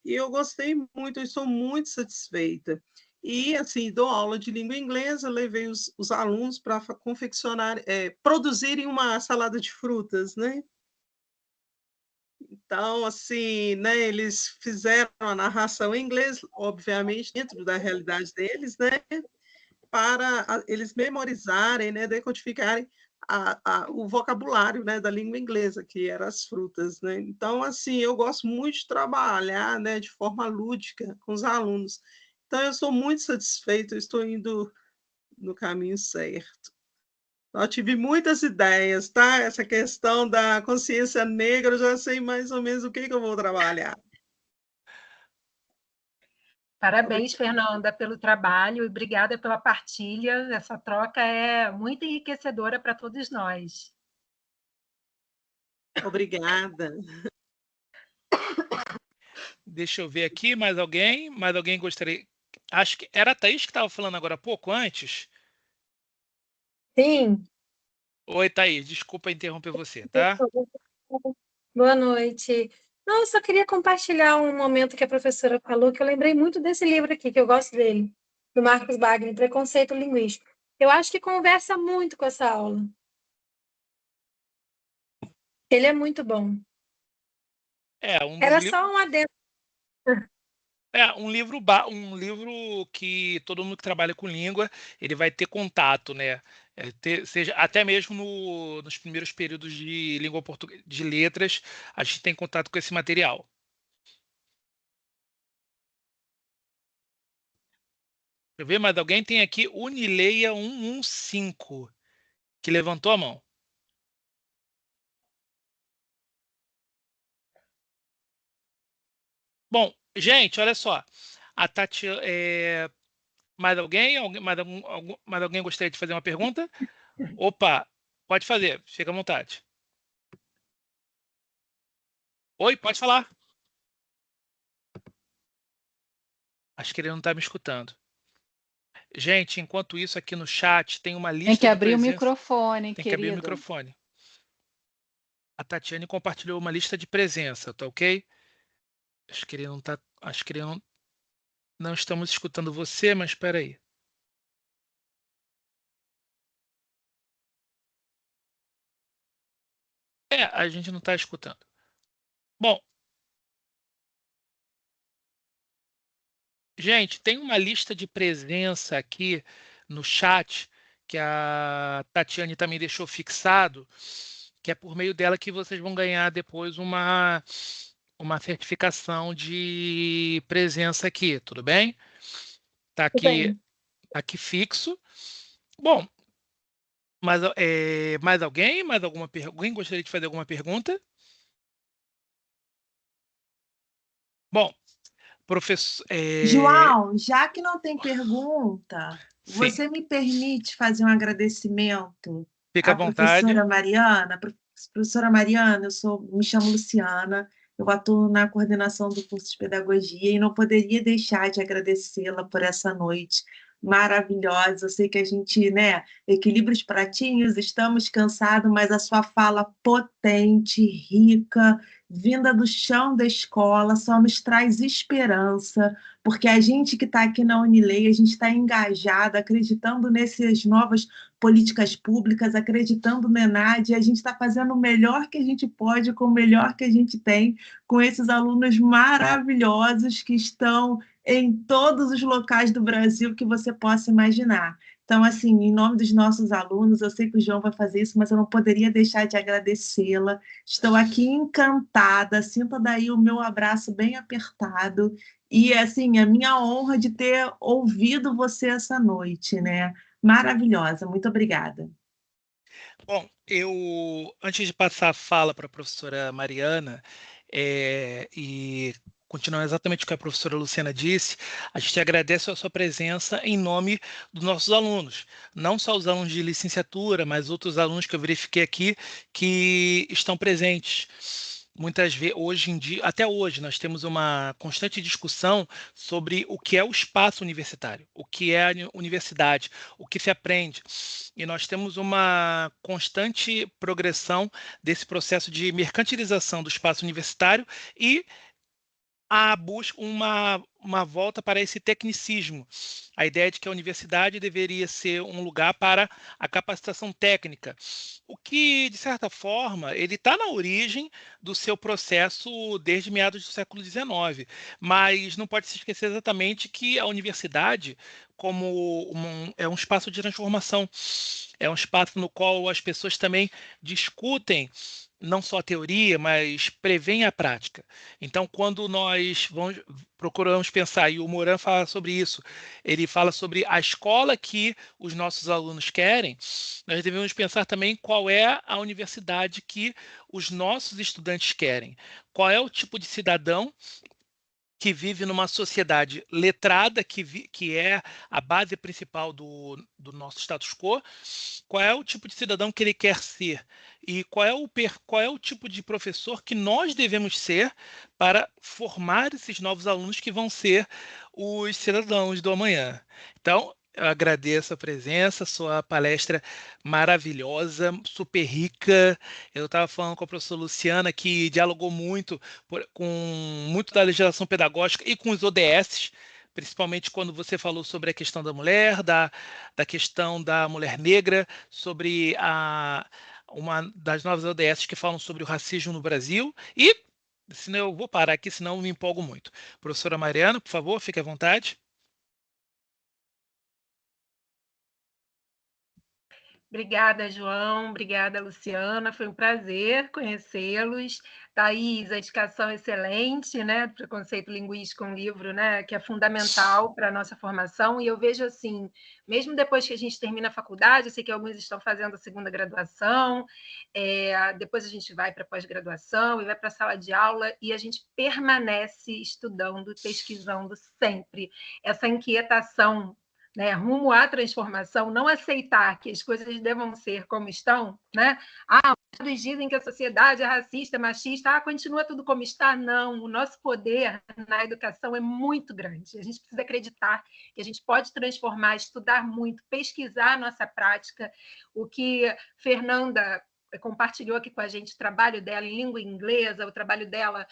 e eu gostei muito, eu estou muito satisfeita. E, assim, dou aula de língua inglesa, levei os alunos para confeccionar, produzirem uma salada de frutas, né. Então, assim, né, eles fizeram a narração em inglês, obviamente, dentro da realidade deles, né, para eles memorizarem, né, decodificarem o vocabulário, né, da língua inglesa, que eram as frutas, né. Então, assim, eu gosto muito de trabalhar, né, de forma lúdica com os alunos. Então eu sou muito satisfeita, eu estou indo no caminho certo. Eu tive muitas ideias, tá, essa questão da consciência negra, eu já sei mais ou menos o que eu vou trabalhar. Parabéns, Fernanda, pelo trabalho e obrigada pela partilha. Essa troca é muito enriquecedora para todos nós. Obrigada. Deixa eu ver aqui, mais alguém? Mais alguém gostaria? Acho que era a Thaís que estava falando agora há pouco, antes. Sim. Oi, Thaís, desculpa interromper você, tá? Boa noite. Não, eu só queria compartilhar um momento que a professora falou, que eu lembrei muito desse livro aqui, que eu gosto dele, do Marcos Wagner, Preconceito Linguístico. Eu acho que conversa muito com essa aula. Ele é muito bom. É, um dos Era livros. só um adendo. É, um livro que todo mundo que trabalha com língua, ele vai ter contato, né? Seja até mesmo nos primeiros períodos de língua portuguesa, de letras, a gente tem contato com esse material. Deixa eu ver, mais alguém tem aqui Unileia 115, que levantou a mão. Bom, gente, olha só. A Tati, mais alguém? Mais alguém gostaria de fazer uma pergunta? Opa, pode fazer, fica à vontade. Oi, pode falar. Acho que ele não está me escutando. Gente, enquanto isso, aqui no chat tem uma Tem lista que de abrir o presença. microfone, Tem que abrir o querido. microfone. A Tatiane compartilhou uma lista de presença, tá ok? Acho que ele não tá. Acho que ele não. Não estamos escutando você, mas espera aí. A gente não está escutando. Bom, Gente, tem uma lista de presença aqui no chat que a Tatiane também deixou fixado, que é por meio dela que vocês vão ganhar depois uma certificação de presença aqui, tudo bem? Tá Tudo aqui, bem. tá aqui fixo. Bom, mais alguém? Mais alguma alguém gostaria de fazer alguma pergunta? Bom, professor, João, já que não tem pergunta, sim, você me permite fazer um agradecimento fica à à vontade. professora Mariana? Professora Mariana, me chamo Luciana, eu atuo na coordenação do curso de pedagogia e não poderia deixar de agradecê-la por essa noite maravilhosa. Eu sei que a gente, né, equilibra os pratinhos, estamos cansados, mas a sua fala potente, rica, vinda do chão da escola, só nos traz esperança, porque a gente que está aqui na Unilei, a gente está engajado, acreditando nessas novas políticas públicas, acreditando no ENAD, e a gente está fazendo o melhor que a gente pode, com o melhor que a gente tem, com esses alunos maravilhosos que estão em todos os locais do Brasil que você possa imaginar. Então, assim, em nome dos nossos alunos, eu sei que o João vai fazer isso, mas eu não poderia deixar de agradecê-la. Estou aqui encantada, sinta daí o meu abraço bem apertado. E, assim, a minha honra de ter ouvido você essa noite, né? Maravilhosa, muito obrigada. Bom, antes de passar a fala para a professora Mariana, e continuando exatamente o que a professora Luciana disse, a gente agradece a sua presença em nome dos nossos alunos, não só os alunos de licenciatura, mas outros alunos que eu verifiquei aqui que estão presentes. Muitas vezes, hoje em dia, até hoje, nós temos uma constante discussão sobre o que é o espaço universitário, o que é a universidade, o que se aprende. E nós temos uma constante progressão desse processo de mercantilização do espaço universitário e a busca uma volta para esse tecnicismo. A ideia de que a universidade deveria ser um lugar para a capacitação técnica, o que, de certa forma, ele está na origem do seu processo desde meados do século XIX, mas não pode se esquecer exatamente que a universidade, como é um espaço de transformação, é um espaço no qual as pessoas também discutem não só a teoria, mas prevêem a prática. Então, quando nós procuramos pensar, e o Moran fala sobre isso, ele fala sobre a escola que os nossos alunos querem, nós devemos pensar também qual é a universidade que os nossos estudantes querem. Qual é o tipo de cidadão que vive numa sociedade letrada, que é a base principal do nosso status quo, qual é o tipo de cidadão que ele quer ser e qual é o tipo de professor que nós devemos ser para formar esses novos alunos que vão ser os cidadãos do amanhã. Então, eu agradeço a presença, sua palestra maravilhosa, super rica. Eu estava falando com a professora Luciana, que dialogou muito com muito da legislação pedagógica e com os ODS, principalmente quando você falou sobre a questão da mulher, da questão da mulher negra, sobre uma das novas ODS que falam sobre o racismo no Brasil. E senão eu vou parar aqui, senão eu me empolgo muito. Professora Mariana, por favor, fique à vontade. Obrigada, João. Obrigada, Luciana. Foi um prazer conhecê-los. Thaís, a indicação excelente, né? Preconceito Linguístico, um livro, né, que é fundamental para a nossa formação. E eu vejo assim, mesmo depois que a gente termina a faculdade, eu sei que alguns estão fazendo a segunda graduação, depois a gente vai para a pós-graduação e vai para a sala de aula e a gente permanece estudando, pesquisando sempre. Essa inquietação, né, rumo à transformação, não aceitar que as coisas devam ser como estão, né? Todos dizem que a sociedade é racista, machista, continua tudo como está. Não, o nosso poder na educação é muito grande. A gente precisa acreditar que a gente pode transformar, estudar muito, pesquisar a nossa prática. O que Fernanda compartilhou aqui com a gente o trabalho dela em língua inglesa, o trabalho dela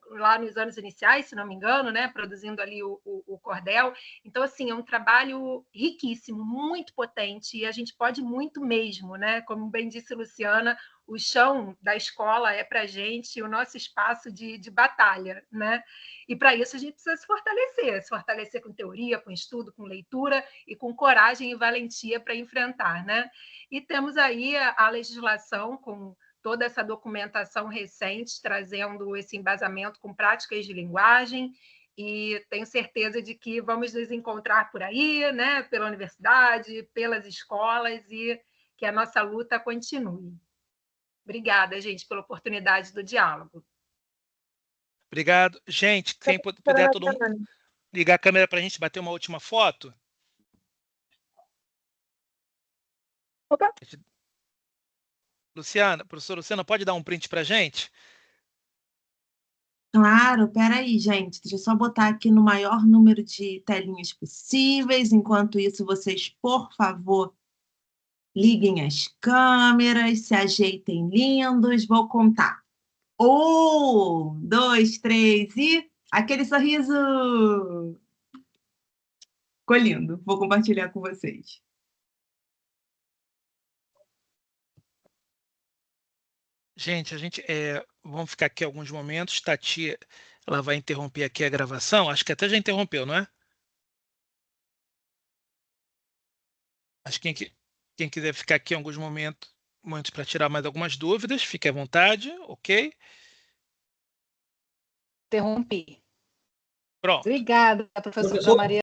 lá nos anos iniciais, se não me engano, né, produzindo ali o cordel. Então, assim, é um trabalho riquíssimo, muito potente, e a gente pode muito mesmo, né? Como bem disse Luciana, o chão da escola é para a gente o nosso espaço de batalha, né? E para isso a gente precisa se fortalecer com teoria, com estudo, com leitura e com coragem e valentia para enfrentar, né? E temos aí a legislação com toda essa documentação recente, trazendo esse embasamento com práticas de linguagem, e tenho certeza de que vamos nos encontrar por aí, né, pela universidade, pelas escolas, e que a nossa luta continue. Obrigada, gente, pela oportunidade do diálogo. Obrigado. Gente, quem puder todo mundo ligar a câmera para a gente bater uma última foto. Opa. Luciana, professora Luciana, pode dar um print para a gente? Claro, peraí, gente. Deixa eu só botar aqui no maior número de telinhas possíveis. Enquanto isso, vocês, por favor, liguem as câmeras, se ajeitem lindos. Vou contar. 1, 2, 3 e aquele sorriso! Ficou lindo. Vou compartilhar com vocês. Gente, vamos ficar aqui alguns momentos. Tati, ela vai interromper aqui a gravação. Acho que até já interrompeu, não é? Acho que quem quiser ficar aqui alguns momentos para tirar mais algumas dúvidas, fique à vontade, ok? Interrompi. Pronto. Obrigada, professora Professor? Maria.